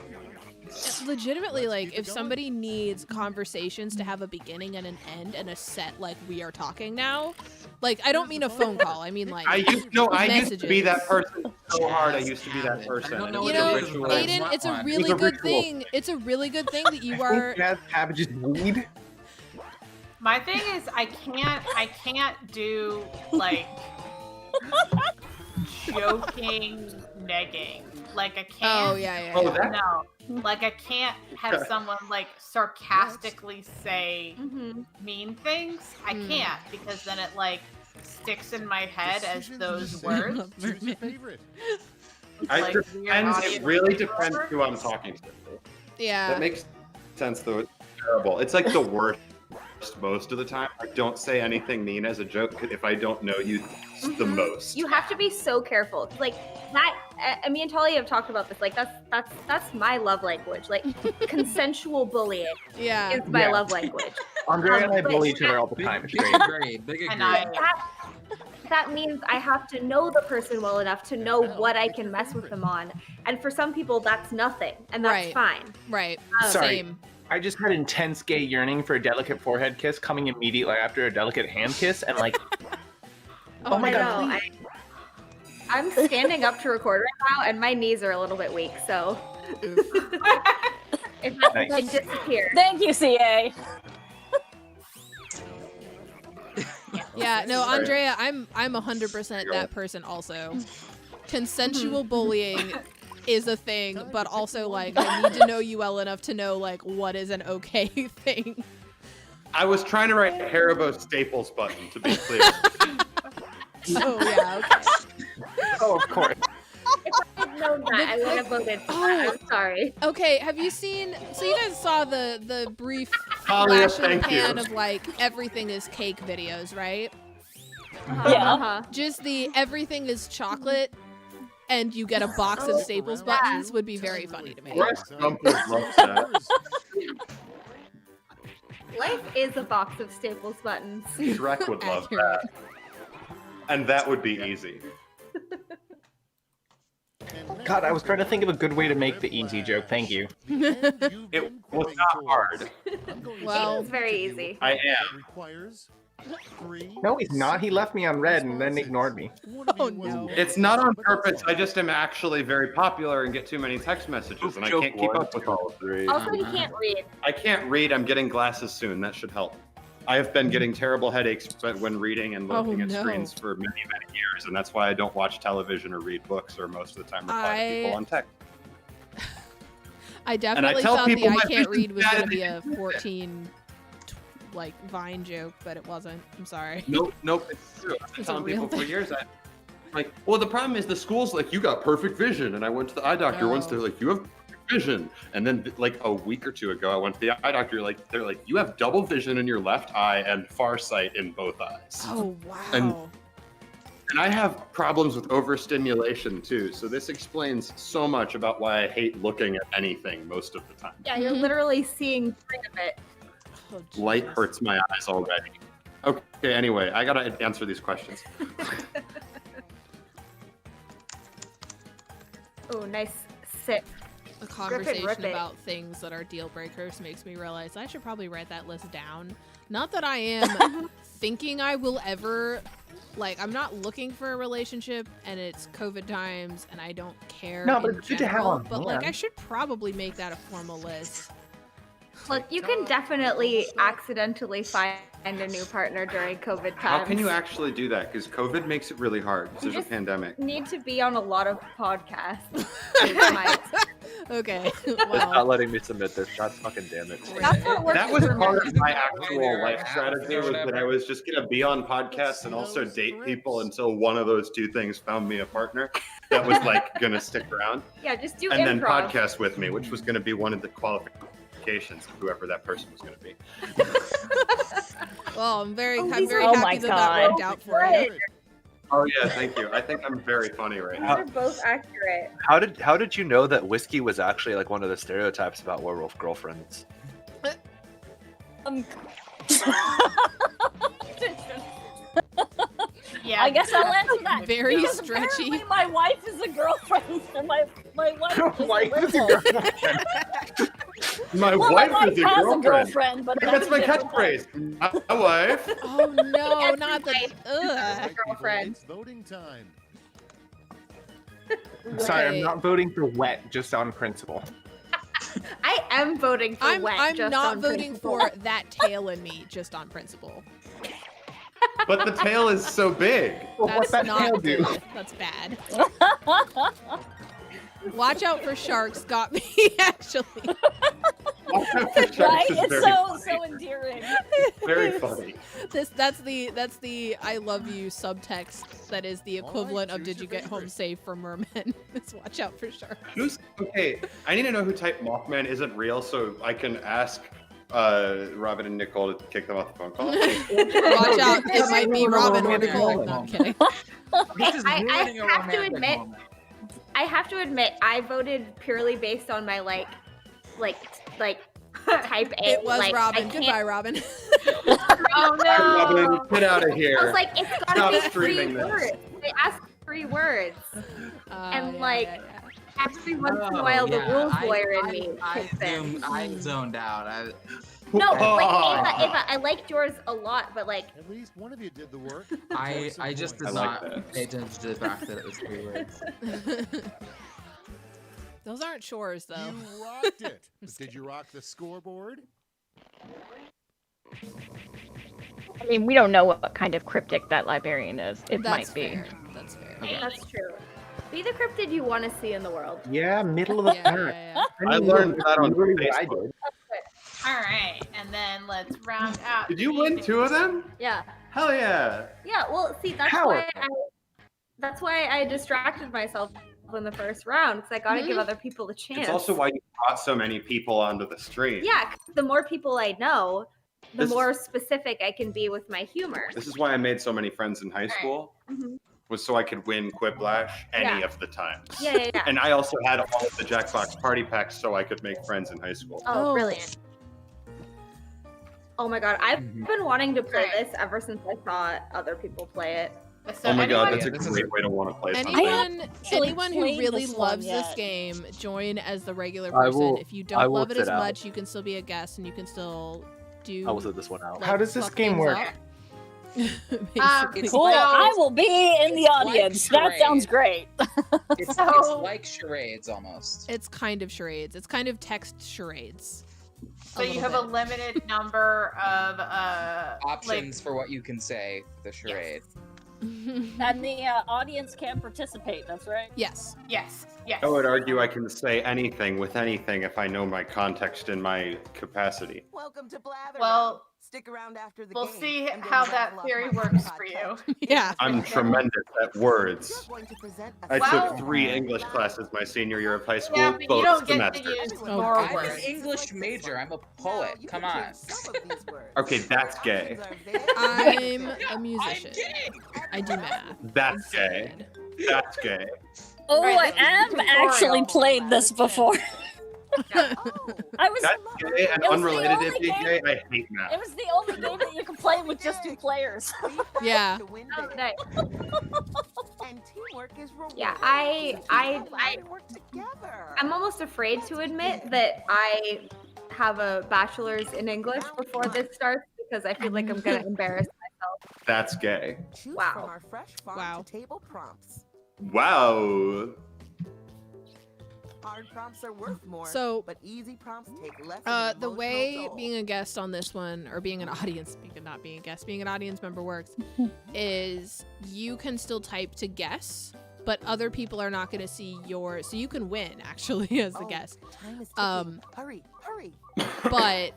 legitimately like if somebody needs conversations to have a beginning and an end and a set like we are talking now, like I don't mean a phone call. I mean like I used to be that messages. person so hard. I used to be that person. I don't know It what You was a know, ritual. Aiden, it's a really It's a good ritual. thing. It's a really good thing that you are. Jazz cabbages weed. My thing is I can't do like joking negging. Like I can't. Oh yeah. Oh, that- No. Like I can't have someone like sarcastically say Mm-hmm. mean things. I Hmm. can't because then it like sticks in my head as Decisions those you say. words. Choose your favorite. It's I like depends, weird it audio really voiceover. depends who I'm talking to. Yeah. That makes sense though. It's terrible. It's like the worst most of the time. I don't say anything mean as a joke if I don't know you the most. You have to be so careful. Like that. Me and Talia have talked about this. Like that's my love language. Like consensual bullying Yeah. is my Yeah. love language. Andrea and I but- bully each other all the time. It's Big great. agree. Big agree. And I That means I have to know the person well enough to know what I can mess with them on. And for some people, that's nothing, and that's Right. fine. Right. Sorry. Same. I just had intense gay yearning for a delicate forehead kiss coming immediately after a delicate hand kiss, and like, oh my I god, know. I'm standing up to record right now, and my knees are a little bit weak, so if that Nice. like disappear. Thank you, CA. Yeah, no, Sorry. Andrea, I'm 100% that person also. Consensual bullying is a thing, but also like I need to know you well enough to know like what is an okay thing. I was trying to write Haribo Staples button to be clear. Oh yeah, okay. oh of course. If I had known that, I would have voted for that. I'm sorry. Okay, have you seen so you guys saw the brief Talia, flash in the thank you. pan of like everything is cake videos, right? Yeah. Just the everything is chocolate and you get a box of Staples buttons would be very funny to me. Breast bumpers love that. Life is a box of Staples buttons. Shrek would love Accurate. that. And that would be easy. God, I was trying to think of a good way to make the easy joke. Thank you. It was not hard. Well, it's very easy. I am. No, he's not. He left me on red and then ignored me. Oh no. It's not on purpose. I just am actually very popular and get too many text messages, and I can't keep up with all three. Also, he can't read. I can't read. I'm getting glasses soon. That should help. I have been getting terrible headaches when reading and looking at screens for many, many years, and that's why I don't watch television or read books or most of the time reply to people on text. I definitely thought the I can't read was going to be a 14 Vine joke, but it wasn't. I'm sorry. Nope, it's true. I've been telling people for years. Well, the problem is the school's like, you got perfect vision, and I went to the eye doctor once. They're like, you have perfect vision, and then like a week or two ago, I went to the eye doctor. They're like, you have double vision in your left eye and far sight in both eyes. Oh wow. And I have problems with overstimulation too, so this explains so much about why I hate looking at anything most of the time. Yeah, you're literally seeing three of it. Oh, Light hurts my eyes already. Okay, anyway, I gotta answer these questions. Oh, nice sip. A conversation about things that are deal breakers makes me realize I should probably write that list down. Not that I am thinking I will ever, I'm not looking for a relationship, and it's COVID times, and I don't care. No, but it's good to have on But hand. I should probably make that a formal list. Look, you can definitely accidentally find a new partner during COVID times. How can you actually do that? Because COVID makes it really hard. There's a pandemic. Need to be on a lot of podcasts. Okay. It's not letting me submit this. God fucking damn it. That was part of my actual life strategy, was that I was just gonna be on podcasts and also date people until one of those two things found me a partner that was gonna stick around. Yeah, just do and improv. then podcast with me, which was gonna be one of the qualifications of whoever that person was gonna be. Well, I'm very happy my that worked out for you. Oh yeah, thank you. I think I'm very funny right now. They're both accurate. How did you know that whiskey was actually one of the stereotypes about werewolf girlfriends? Yeah, I guess I'll answer that. Very Because stretchy. apparently my wife is a girlfriend, and my wife is a girlfriend. My Well, wife my is a has girlfriend. a girlfriend, but That's my a different catchphrase. My wife. Oh no, not the girlfriend. Voting time. Sorry, I'm not voting for wet, just on principle. I am voting for wet. I'm just not on voting principle. for that tail in me, just on principle. But the tail is so big. That's that not tail do? good. That's bad. Watch out for sharks got me, actually. Right? It's so endearing. Very funny. That's the I love you subtext that is the equivalent of did you get home safe from mermen. It's watch out for sharks. Okay, I need to know who type Mothman isn't real so I can ask Robin and Nicole to kick them off the phone call. Watch out, it might be Robin or Nicole. No, I'm kidding. I have to admit, I voted purely based on my type A. It was like, Robin. Goodbye, Robin. Oh no! Robin, get out of here. I was like, it's gotta Stop be 3 streaming this. words. They asked 3 words, and every once in a while, the rules lawyer in me kicks in. I zoned out. No, Ava, I liked yours a lot, but At least one of you did the work. I just did not pay attention to the fact that it was 3 words. Those aren't chores, though. You rocked it. Did you rock the scoreboard? I mean, we don't know what kind of cryptic that librarian is. It might be. Fair. That's fair. That's true. Be the cryptid you want to see in the world. Yeah, middle of the pack. I learned that on literally what I Facebook. did. All right, and then let's round out. Did you win 2 of them? Yeah. Hell yeah. Yeah. Well, see, that's why I distracted myself in the first round because I got to give other people a chance. It's also why you brought so many people onto the stream. Yeah, 'cause the more people I know, the more specific I can be with my humor. This is why I made so many friends in high school. Mhm. Was so I could win Quiplash any of the times. Yeah. And I also had all of the Jackbox party packs so I could make friends in high school. Oh, brilliant. Oh my god, I've been wanting to play this ever since I saw other people play it. So Oh my god, anyone- that's a great way to want to play something. Anyone who played really this one loves this yet. game, join as the regular I person. will- If you I don't will love it sit as out. much, you can still be a guest and you can still do. I will sit this one out. How does this fuck game things work? up. It's Cool. like- I will be in the it's like audience. That sounds great. It's So- like charades almost. It's kind of charades. It's kind of text charades. So you have a limited number of Options for what you can say, the charade. And the audience can participate. That's right. Yes. Yes. Yes. I would argue I can say anything with anything if I know my context and my capacity. Welcome to Blather. Well, stick around after the we'll game see and how then that rattle off theory my works podcast. for you. Yeah. I'm tremendous at words. You're going to present a I Well- took 3 English classes my senior year of high school, Yeah, but you both don't get to semesters. use Oh, more I'm words. an English major. I'm a poet. You Come can on. change some of these words. Okay, that's gay. I'm a musician. I do math. That's gay. That's gay. Oh, Right, I this is am actually tutorial. played this before. I was. That's gay and It was the unrelated only to being game- gay. I hate math. It was the only game that you could play with just 2 players. Yeah. To win Oh, big. nice. And teamwork is rewarded. Yeah, I'm almost afraid to admit that I have a bachelor's in English before this starts because I feel like I'm gonna embarrass myself. That's gay. Choose Wow. from our fresh farm Wow. to table prompts. Wow. Hard prompts are worth more. So, but easy prompts take less. Of the an way emotional toll. being a guest on this one, or being an audience, speaking of not being a guest, being an audience member works, is you can still type to guess, but other people are not going to see your. So you can win actually as the Oh, guest, Time is ticking. Hurry. but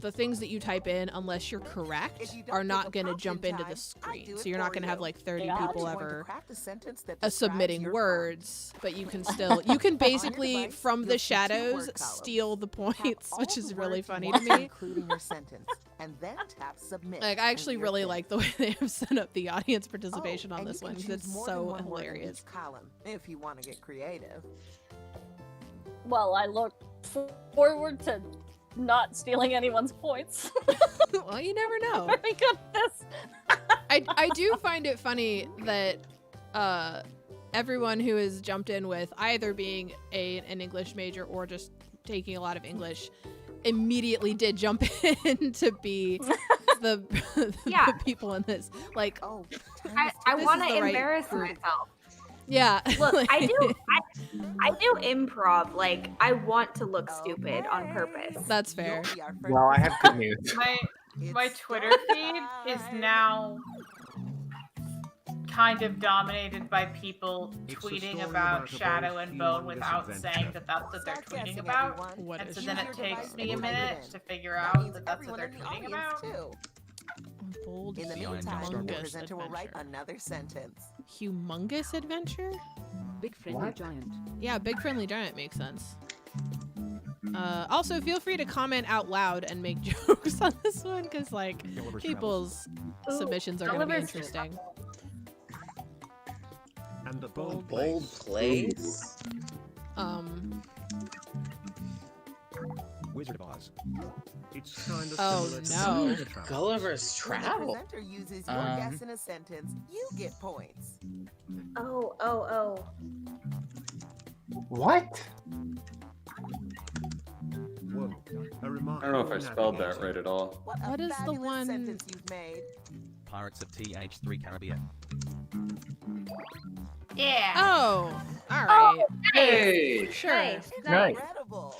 the things that you type in, unless you're correct, If you don't are get not the going to prompt jump in into the time, I screen. do So it you're not for going to have you. like 30 Yeah. people You're going to ever craft a sentence that describes submitting your words, but you can still you can basically device, from you'll the see 2 shadows word columns. steal the Tap points, all which the is really words you funny to want me. include in your sentence, and then tap submit. Like I actually and you're really good. like the way they have set up the audience participation Oh, on and this you one can because choose it's more than so one word in hilarious. each column if you want to get creative. Well, I look forward to not stealing anyone's points. Well, you never know. Very good at this. I do find it funny that everyone who has jumped in with either being an English major or just taking a lot of English immediately did jump in to be the Yeah. the people in this. Like, Oh, I This want is to the right embarrass group. myself. yeah. Look, like- I do improv. Like I want to look stupid on purpose. That's fair. You'll be our first Well, I have good news. My It's Twitter story feed is time. now kind of dominated by people It's a tweeting story about about a Shadow bold, and Bone humongous without adventure. saying that that's what they're Start tweeting guessing, about. everyone. What And is so it? then Use it your takes device me a and type it minute in. to figure That out means that that's what everyone they're in the tweeting audience, about. too. Bold, In the Beyond meantime, the humongous presenter will write adventure. another sentence. Humongous adventure? Big friendly What? giant. Yeah, big friendly giant makes sense. Also, feel free to comment out loud and make jokes on this one, because like Gulliver's people's Ooh, submissions are going to be Gulliver's interesting. And the bold Bold place. Wizard of Oz. It's kind of Oh, similar to no. Gulliver's Travels. Gulliver's When the Travel. presenter uses your guess in a sentence, you get points. Oh. What? Whoa. A I remark. don't know if I spelled that right at all. What is the fabulous one- sentence you've made. Pirates of TH3 Caribbean. Yeah. Oh, all right. Hey! Sure. Nice. Nice. Incredible.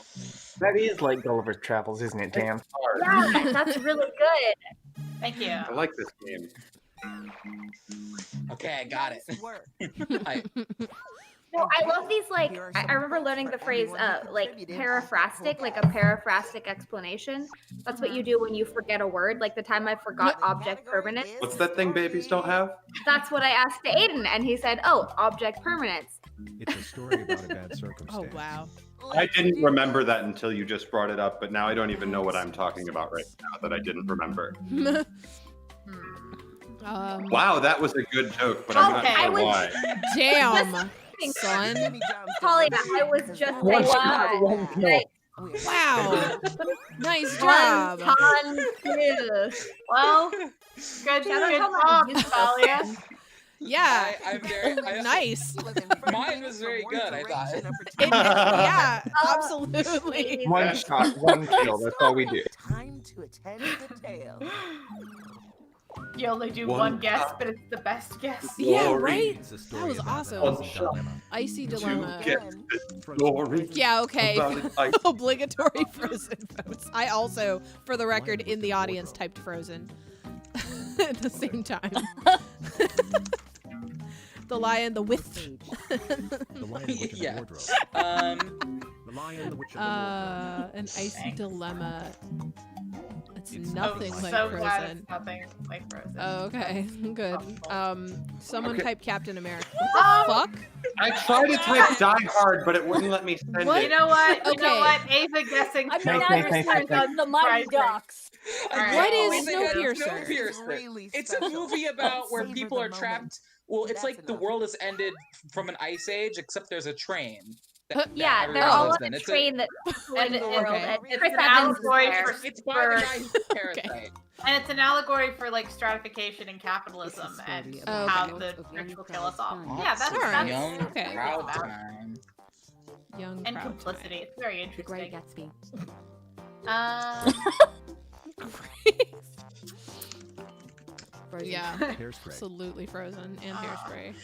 That is like Gulliver's Travels, isn't it, Dan? Yeah, that's really good. Thank you. I like this game. Okay, I got it. Nice work. No, I love these. Like Here are I some remember points learning for the phrase, everyone who like contributed. paraphrastic, like a paraphrastic explanation. That's what you do when you forget a word. Like the time I forgot The object category permanence. is What's that thing babies don't have? That's what I asked to Aiden, and he said, "Oh, object permanence." It's a story about a bad Oh circumstance. wow. I didn't remember that until you just brought it up, but now I don't even know what I'm talking about right now that I didn't remember. Wow, that was a good joke, but I'm not Okay. sure I was- why. Damn, Thinking- son. Talia, I was just One thinking shot, that. one kill. Right. Wow. Nice job. Well, good job, Talia. Yeah. I'm there. Nice. Mine was very good, I thought. Yeah, absolutely. One shot, one kill. That's all we do. Time to attend the tale. You only do one guess, but it's the best guess. Yeah, right? That was awesome. Icy dilemma. Yeah, okay. Obligatory Frozen votes. I also, for the record, in the audience, typed Frozen at the same time. The Lion, the Witch. The Lion, the Witch, and Yeah. the Wardrobe. The Lion, the Witch, and the Wardrobe. An icy dilemma. It's It's nothing I'm like so glad Frozen. it's nothing like Frozen. Oh, okay, good. Someone Okay. type Captain America. What the fuck? I tried to type Die Hard, but it wouldn't let me send What? it. You know what? You know Okay. what? Ava guessing. I mean, Nice, I nice, nice, understand nice. the Mighty Ducks. What is Oh my God, Snowpiercer? Snowpiercer. It's a movie about where people are trapped. Well, it's like the world has ended from an ice age, except there's a train. Yeah, they're all on a train that's destroying the world. okay. And It's Chris an Evans is allegory there. for It's by the guy who's a parasite. And it's an allegory for like stratification and capitalism and Oh, how okay. the rich will kill us all. Oh, Yeah, that's Alright. Young Okay. crowd time. Young and crowd complicity. It's very The Great interesting. Gatsby. Frozen. Yeah, Hairspray. absolutely Frozen and Hairspray.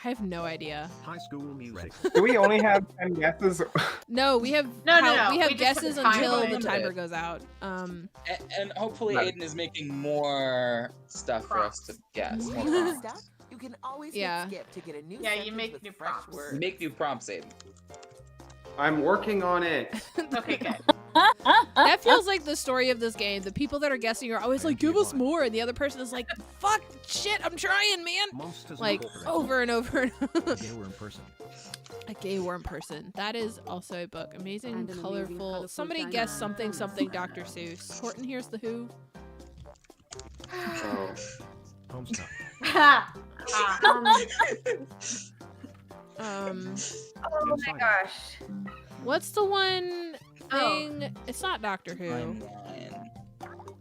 I have no idea. High School Music. Do we only have 10 guesses? No, we have No. we have We just guesses put the until timer the in. timer goes out. And hopefully Right. Aiden is making more stuff for us to guess. More If you're prompts. stuck, you can always Yeah. hit skip to get a new Yeah, you sentence make with new fresh prompts. words. Make new prompts, Aiden. I'm working on it. Okay, good. That feels like the story of this game. The people that are guessing are always like, "Give us more," and the other person is like, "Fuck, shit, I'm trying, man." Monsters Like Incorporated. over and over and over. Gay Worm Person. A gay worm person. That is also a book. Amazing, And an amazing, colorful. Somebody dynamic guess something, something. Dr. Seuss. Horton, here's the Who. Oh. Homestuck. Oh my gosh. What's the one thing? It's not Doctor Who. Timeline.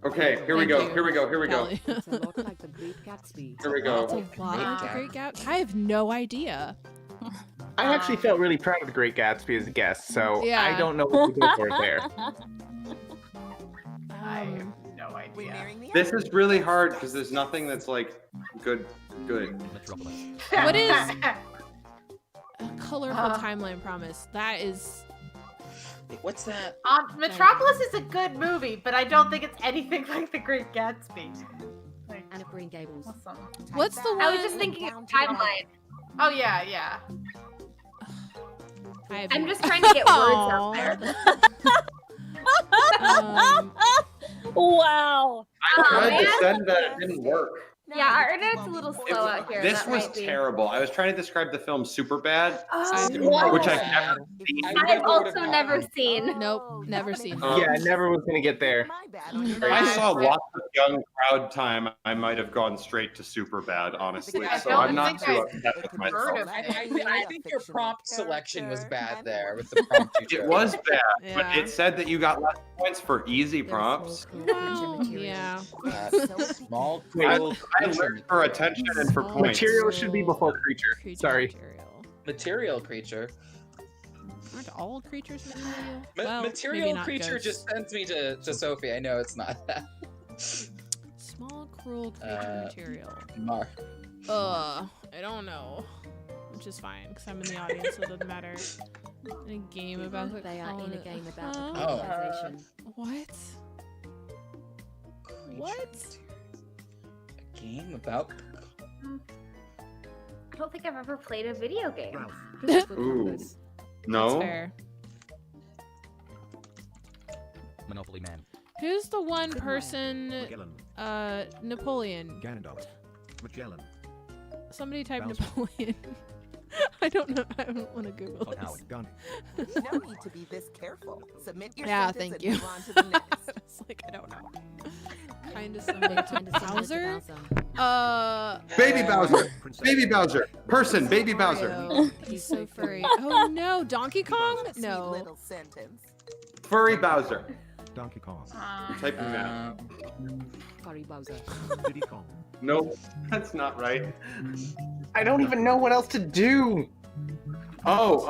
Okay, here we Thank go. you, Here we go. Here we go. Talia. It's a lot like The Great Gatsby. Here we It's go. a lot like the Great Gatsby. I have no idea. I actually felt really proud of The Great Gatsby as a guest, so Yeah. I don't know what to go for there. I have no idea. This is really hard because there's nothing that's like good. Metropolis. What is a colorful timeline promise? That is. Wait, what's that? Metropolis is a good movie, but I don't think it's anything like The Great Gatsby. Like, Anne of Green Gables. awesome. What's the one? I was just thinking of timeline. Oh yeah. I'm just trying to get words out there. Wow. I tried to man. send that. It didn't work. Yeah, our internet's a little slow out here. This that was might be. terrible. I was trying to describe the film Superbad, Oh, which I've never seen. I've also never seen. Nope, never seen. Yeah, I never was going to get there. If I saw lots of young crowd time, I might have gone straight to Superbad, honestly. I So don't I'm not think too I upset with myself. I think your prompt selection was bad there with the prompt you It chose. was bad, but Yeah. it said that you got less points for easy prompts. Well, yeah. Small, I cruel learned for attention and for points. Material should be before creature. Sorry. material creature. Aren't all creatures material? Ma- Well, material maybe not creature ghosts. just sends me to Sophie. I know it's not that. Small, cruel creature material. Mar. I don't know. Which is fine, because I'm in the audience, so it doesn't matter. In a game about the They are in a game about the Oh. colonization. What? What? A game about. I don't think I've ever played a video game. Ooh. No? Fair. Monopoly Man. Who's the one person? Magellan. Napoleon. Ganondorf. Magellan. Somebody type Bowser. Napoleon. I don't know. I don't want to Google Todd this. Howard. Gun. No need to be this careful. Submit your Yeah, sentence thank and you. move on to the next. It's like I don't know. Kind of similar to Kinda similar to Bowser. Bowser. Baby Bowser. Baby Bowser. Person. Baby Bowser. Mario. He's so furry. Oh no, Donkey Kong? No. Little sentence. Furry Bowser. Donkey Kong. I'm typing that. Furry Bowser. Diddy Kong. Nope, that's not right. I don't even know what else to do. Oh,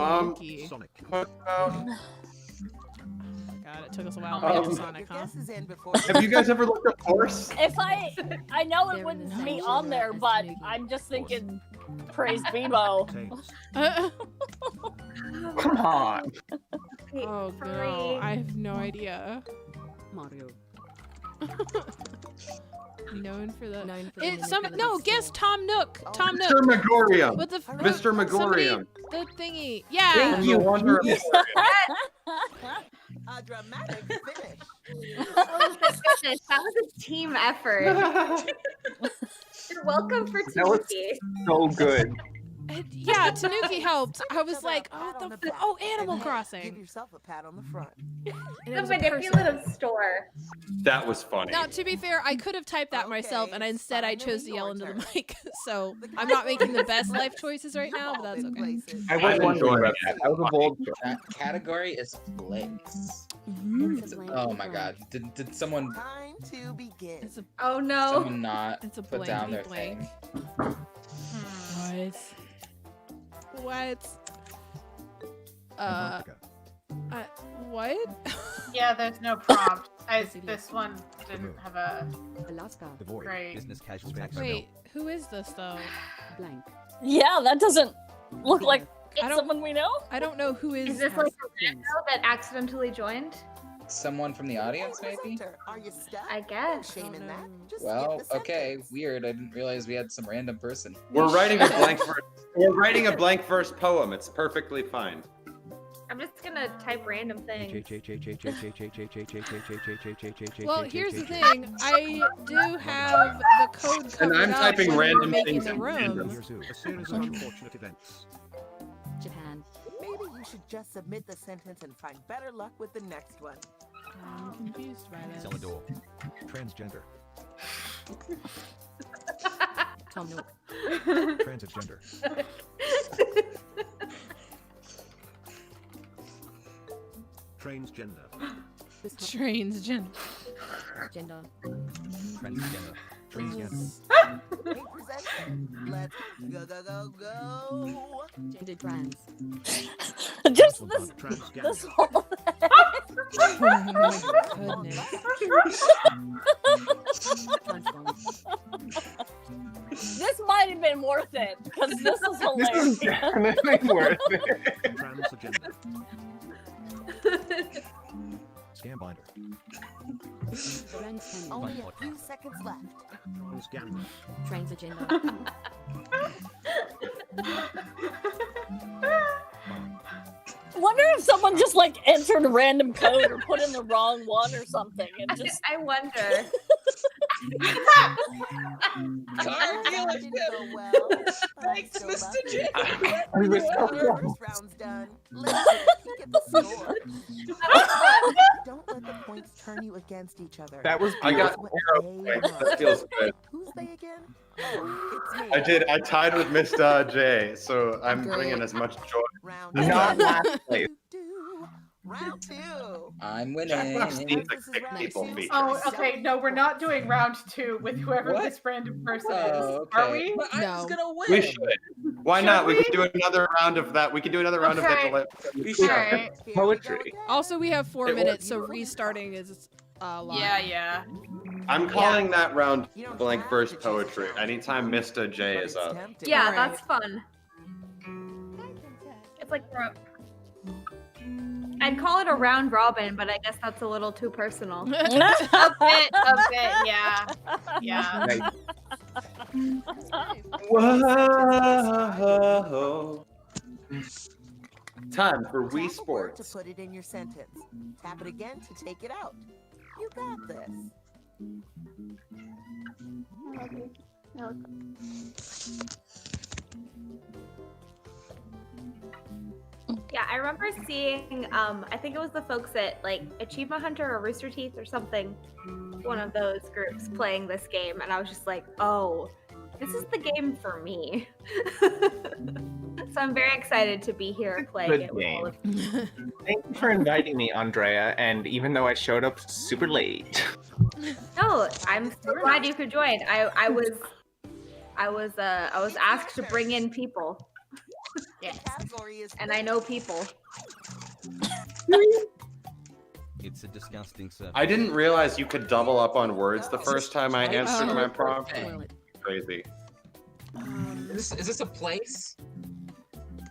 Sonic. what about... God, it took us a while to get to Sonic, huh? Have you guys ever looked up horse? If I know it wouldn't be on there, but I'm just thinking, praise Bebo. Come on. Oh no, I have no idea. Mario. Known for the. It's guess Tom Nook. Tom Nook. Mr. Megorium. With the Mr. Megorium. The thingy. Yeah. Thank you. Wonder of A dramatic finish. Oh my goodness, that was a team effort. You're welcome for That was Tanuki. so good. Yeah, Tanuki helped. I was like, Animal Give Crossing. yourself a pat on the front. The manipulative store. That was funny. Now, to be fair, I could have typed that myself, and instead I chose to yell into the mic. So I'm not making the best life choices right now, but that's okay. I was wondering about that. That was a bold. Category is flex. Oh my god. Did someone Time to begin. Oh no. someone not It's a put down their blankety thing? What? What? Yeah, there's no prompt. This one didn't have a Alaska. great. Business casual. Wait, who is this though? Blank. Yeah, that doesn't look like I don't- someone we know. I don't know who Is this like a rando that accidentally joined? Someone from the audience, maybe? Are you stuck? I guess. Shame in that. Just Well, skip the okay, sentence. weird. I didn't realize we had some random person. We're writing a blank verse. We're writing a blank verse poem. It's perfectly fine. I'm just gonna type random things. Well, here's the thing. I do have the code covered And I'm up typing when we're random making things the in random. rooms. A series of unfortunate events. Japan. Maybe you should just submit the sentence and find better luck with the next one. I'm confused by this. Celador. Transgender. Tom Nook. Transgender. Transgender. Transgender. Gender. Transgender. Transgender. Hey, presenter. Let's go. Gender trans. Just Transgender. this whole Oh my goodness. Transform. This might have been worth it because this is This hilarious. is definitely worth it. Transgender. Scan binder. Transgender. Only a few seconds left. Transgender. Transgender. Wonder if someone just like entered a random code or put in the wrong one or something and just I wonder. Car That didn't go well. Thanks, Still Mr. lucky. J. We were so First close. round's done. Let's get the score. Don't let the points turn you against each other. That was I got beautiful. 0 points. That feels good. Who's they again? Oh, it's me. I tied with Mr. J, so I'm Great. bringing as much joy. Round Not two. last place. Round two. I'm Jack winning. Buff seems like sick people feet. Oh, okay. No, we're not doing round 2 with whoever What? this random person is. Oh, Are okay. we? But I was No. gonna win. We should. Why Should not? We we? can do another round of that. We can do another round of Okay. that. We should. Alright. Here we Poetry. go again. Also, we have 4 It minutes, so restarting is long. Yeah. I'm calling that round You don't blank have verse to choose poetry. yourself. Anytime Mr. J But is it's up. tempting. Yeah, Alright. that's fun. It's like I'd call it a round robin, but I guess that's a little too personal. A bit, yeah. Yeah. Nice. Whoa. Time for Wii Tap a word to Sports. put it in your sentence. Tap it again to take it out. You got this. Yeah, I remember seeing, I think it was the folks at like Achievement Hunter or Rooster Teeth or something. one of those groups playing this game, and I was just like, oh, this is the game for me. So I'm very excited to be here playing Good it with all of game. Thank you for inviting me, Andrea. And even though I showed up super late. No, I'm so glad you could join. I was asked to bring in people. Yes. And I know people. It's a disgusting surface. I didn't realize you could double up on words the first time I answered my prompt. Crazy. Is this a place?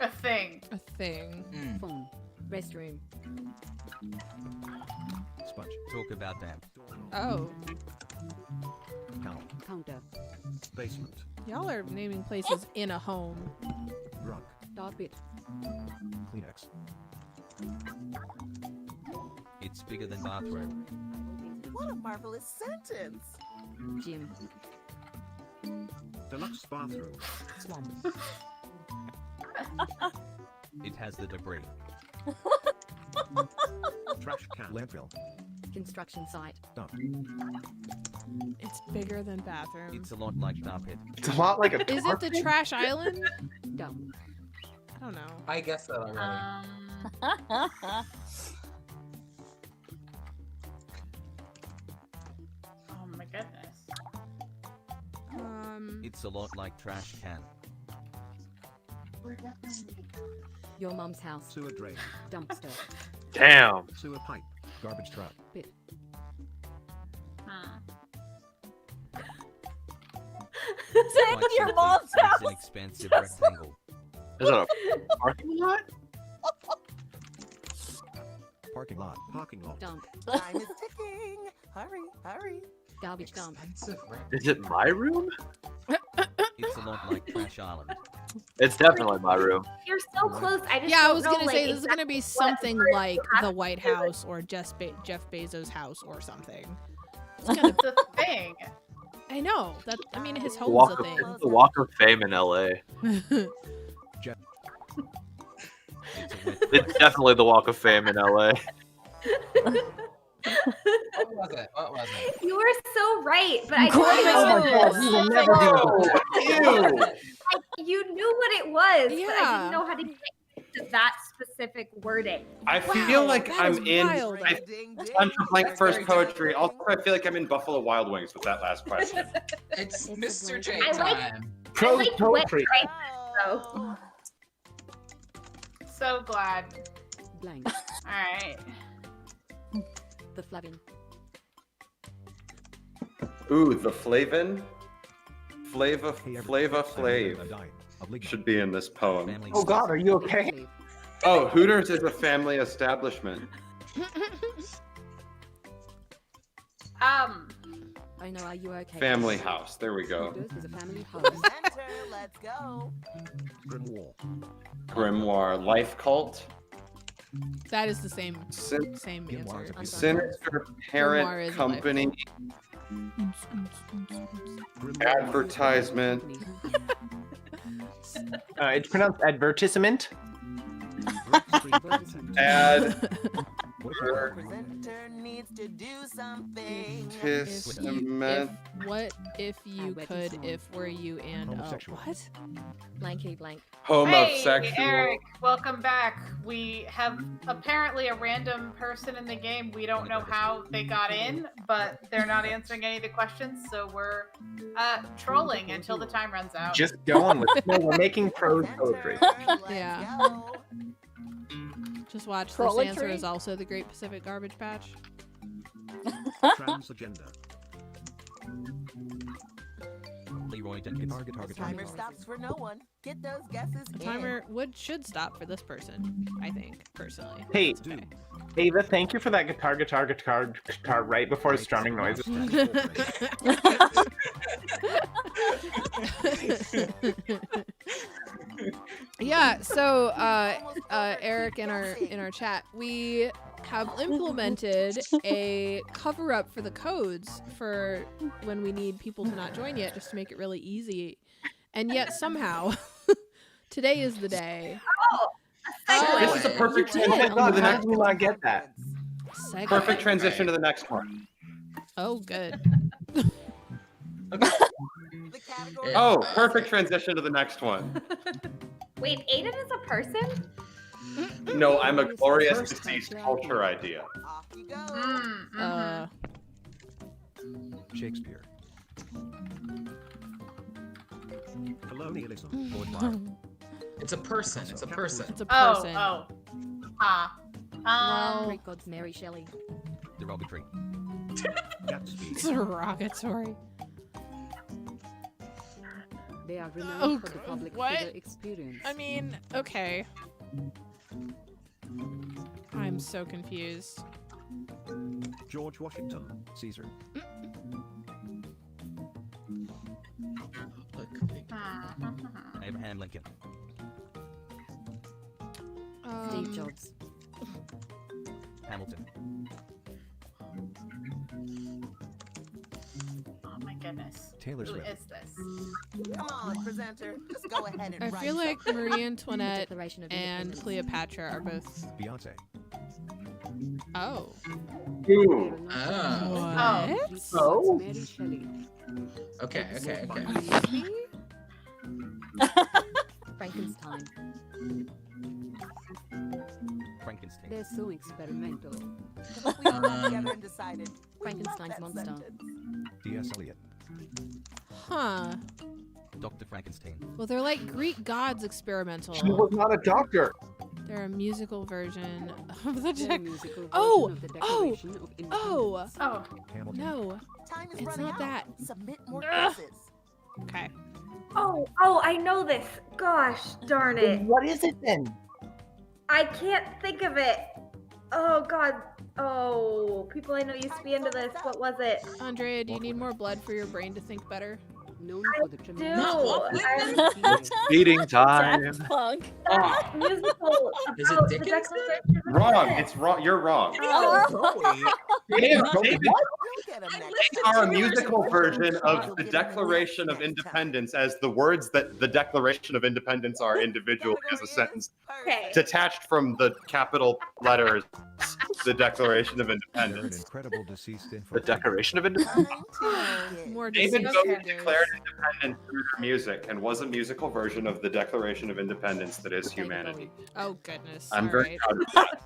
A thing. A thing. Phone. Restroom. Sponge. Talk about that. Oh. Counter. Basement. Y'all are naming places in a home. Rug. Carpet. Kleenex. It's bigger than bathroom. What a marvelous sentence. Gym. Deluxe bathroom. Swamp. It has the debris. Trash can. Landfill. Construction site. Dump. It's bigger than bathroom. It's a lot like tar pit. It's a lot like a Is it the trash island? Dump. I don't know. I guess that already. Oh my goodness. It's a lot like trash can. Your mom's house. Sewer drain. Dumpster. Damn. Sewer pipe. Garbage truck. Pit. Same with your mom's It's house. an expensive rectangle. Is that a parking lot? Parking lot. Parking lot. Dump. Time is ticking. Hurry, hurry. Garbage dump. Is it my room? It's a lot like Trash Island. It's definitely my room. You're so close. I just Yeah, I don't was know, gonna like, say this is gonna be exactly what something words like you have the to White do it. House or Jeff Bezos' house or something. It's a thing. I know that. I mean, his The home's Walk, a thing. the Walk of Fame in LA. It's definitely the Walk of Fame in LA. What was it? What was it? You were so right, but I Oh my God, you will never be. You knew what it was, but I Yeah. didn't know how to get to that specific wording. I feel like that I'm is in wild. time for blank first poetry. Also, I feel like I'm in Buffalo Wild Wings with that last question. It's Mr. J I like- time. I like wet poetry. right, so. So glad. Blank. Alright. The Flavin. Ooh, the Flavin. Flava Hey, Flav should be in this poem. Family Oh God, are you okay? Oh, Hooters is a family establishment. I know, are you okay? Family house. There we go. Hooters is a family home. Center, let's go. Grimoire. Grimoire. Life cult. That is the same Sin- same Grimoire answer. is a piece of Sinister Grimoire Parent is Company. Grimoire. Advertisement. It's pronounced advertisement. Ad. Presenter needs to do something. Advertisement. What if you could? If were you and Homosexual. what? Blanky blank. Homosexual. Hey, Eric, welcome back. We have apparently a random person in the game. We don't know how they got in, but they're not answering any of the questions, so we're trolling until the time runs out. Just going with it. No, we're making prose poetry. Yeah. Go. Just watch. This Trollitry? answer is also the Great Pacific Garbage Patch. Transagenda. Leroy Jenkins. Target. Timer stops for no one. Get those guesses The in. timer should stop for this person. I think personally. Hey, It's okay. Ava, thank you for that guitar right before the strumming noise. Yeah, so Eric in our chat, we have implemented a cover up for the codes for when we need people to not join yet, just to make it really easy. And yet somehow today is the day. This is a perfect You did. transition to the How next did we not get that? Segue. perfect transition to the next one. Oh, good. Oh, perfect transition to the next one. Wait, Aiden is a person? No, I'm a glorious deceased culture idea. Shakespeare. Colonialism. Lord Byron. It's a person. It's a person. It's a person. Greek gods Mary Shelley. Derogatory. It's derogatory. They are renowned for the Oh, public what? figure experience. I mean, okay. I'm so confused. George Washington. Caesar. Abraham Lincoln. Steve Jobs. Hamilton. Oh my goodness. Taylor Who Swift. is this? Come on, presenter. Just go ahead and I write feel like something. Marie Antoinette Declaration of and Independence. Cleopatra are both. Beyonce. Oh. Ooh. Oh. What? Oh. Mary Shelley. Okay. Frankenstein. Frankenstein. They're so experimental. We all got together and decided. Frankenstein's monster. D.S. Eliot. Huh. Dr. Frankenstein. Well, they're like Greek gods experimental. She was not a doctor. They're a musical version of the They're a musical version Oh! of the Oh! Declaration of Independence. Oh! Oh. Hamilton. No. Time is It's running not out. that. Submit more Ugh. quizzes. Okay. Oh, I know this. Gosh, darn it. What is it then? I can't think of it. Oh, God. Oh, people I know used to be into this. What was it? Andrea, do you need more blood for your brain to think better? Known for the Do. tremendous. Feeding time. Daft Punk. Musical. Is it about the Dickinson? Declaration of Wrong. It's wrong. You're wrong. They are a musical version of the Declaration of Independence, as the words that the Declaration of Independence are individually as a sentence, Okay. detached from the capital letters, the Declaration of They're an Independence. incredible deceased info. The Declaration of Independence. More David deceased Bowie figures. declared independence through their music and was a musical version of the Declaration of Independence that is humanity. Oh, goodness. I'm All very right. proud of that.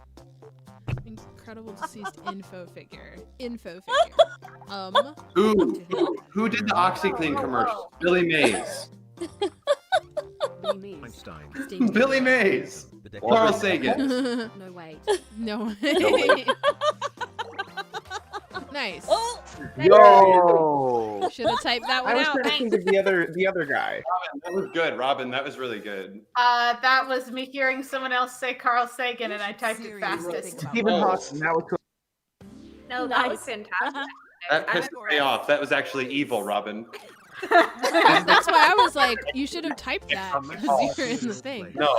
Incredible deceased info figure. Info figure. Who did the OxyClean commercial? Billy Mays. Einstein. Billy Mays. Carl Sagan. No, wait. No. Nice. Oh! Yo! Should have typed that I one was out. trying to think of the other guy. Robin, that was good. Robin, that was really good. That was me hearing someone else say Carl Sagan, and I typed it fastest. Stephen Hawking. That was cool. No, that was fantastic. That pissed me off. That was actually evil, Robin. That's why I was like, you should have typed that because you're in the thing. No.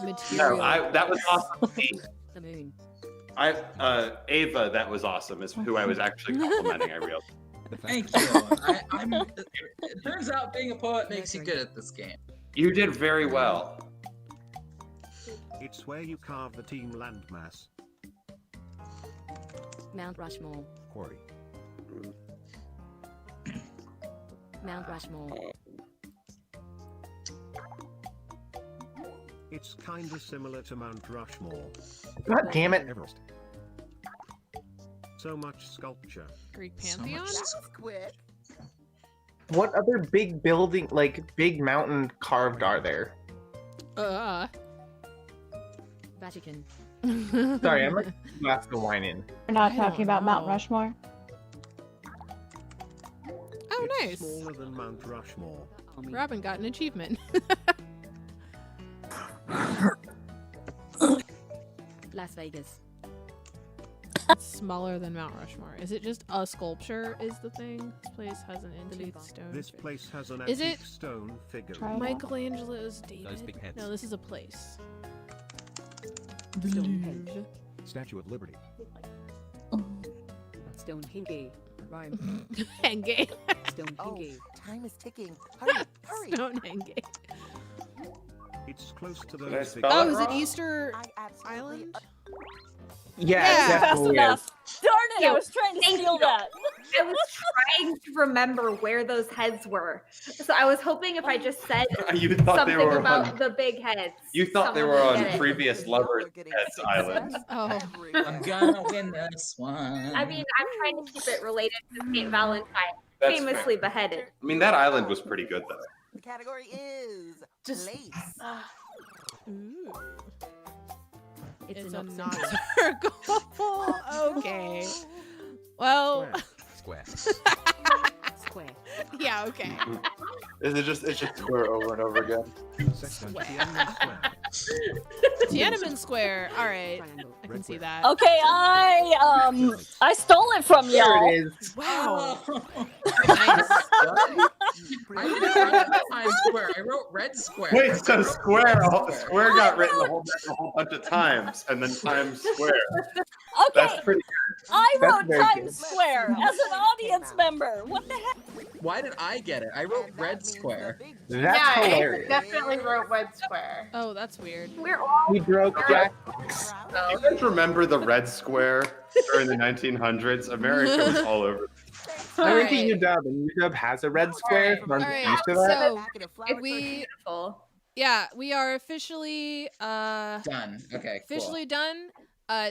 Material. No, that was awesome. The moon. Ava, that was awesome, is who I was actually complimenting, I realized. Thank you. It turns out being a poet makes you good at this game. You did very well. It's where you carve the team landmass. Mount Rushmore. Quarry. Mount Rushmore. It's kinda similar to Mount Rushmore. God damn it. Everest. So much sculpture. Greek pantheon? Quick. What other big building, like big mountain carved are there? Vatican. Sorry, I'm like glass of wine in. We're not I talking don't about Mount know. Rushmore. Oh, It's nice. smaller than Mount Rushmore. Robin got an achievement. Las Vegas. It's smaller than Mount Rushmore. Is it just a sculpture is the thing? This place has an antique stone. This place has an Is antique it stone figure. Michelangelo's David? Those big heads. No, this is a place. Stonehenge. Statue of Liberty. Stonehenge. Rome. Henge. Stonehenge. Time is ticking. Hurry, hurry. Stonehenge. It's close to Did I those spell Oh, it is it wrong? Easter Island? Yeah, Fast definitely enough. is. Darn Thank you. I was trying to Thank steal you. that. I was trying to remember where those heads were. So I was hoping if I just said You thought they something were about on. the big heads. You thought they someone were would on get it. previous lovers' heads island. Oh. I'm gonna win this one. I mean, I'm trying to keep it related to St. Valentine, That's famously fair. beheaded. I mean, that island was pretty good though. The category is place. Ooh. It's a an not obscene circle. Okay. Well. Square. square. Yeah. Okay. It's just square over and over again. Tiananmen Square. All right. I can see that. Okay, I stole it from There y'all. it is. Wow. I didn't write Times Square. I wrote Red Square. Wait, so square got written a whole bunch of times, and then Times Square. Okay, That's pretty. I That's wrote very Times good. Square as an audience member. What the heck? Why did I get it? I wrote Red Square. That's yeah, hilarious. It definitely wrote Red Square. Oh, that's weird. We're all We broke Jackbox. You guys remember the Red Square during the 1900s? America was all over. I went to Alright. UW, and UW has a red square. So I'm Alright, used to that. so we are officially Done. Okay. officially done.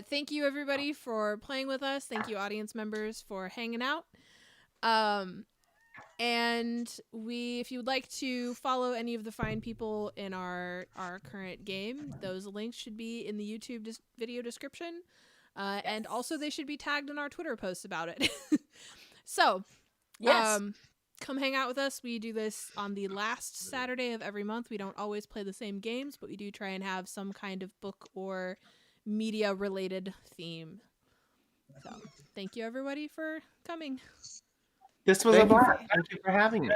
Thank you everybody for playing with us. Thank you audience members for hanging out. And if you would like to follow any of the fine people in our current game, those links should be in the YouTube video description. And also they should be tagged in our Twitter posts about it. So, Yes. come hang out with us. We do this on the last Saturday of every month. We don't always play the same games, but we do try and have some kind of book or media related theme. So, thank you everybody for coming. This was Thank a you. blast. Thank you for having me.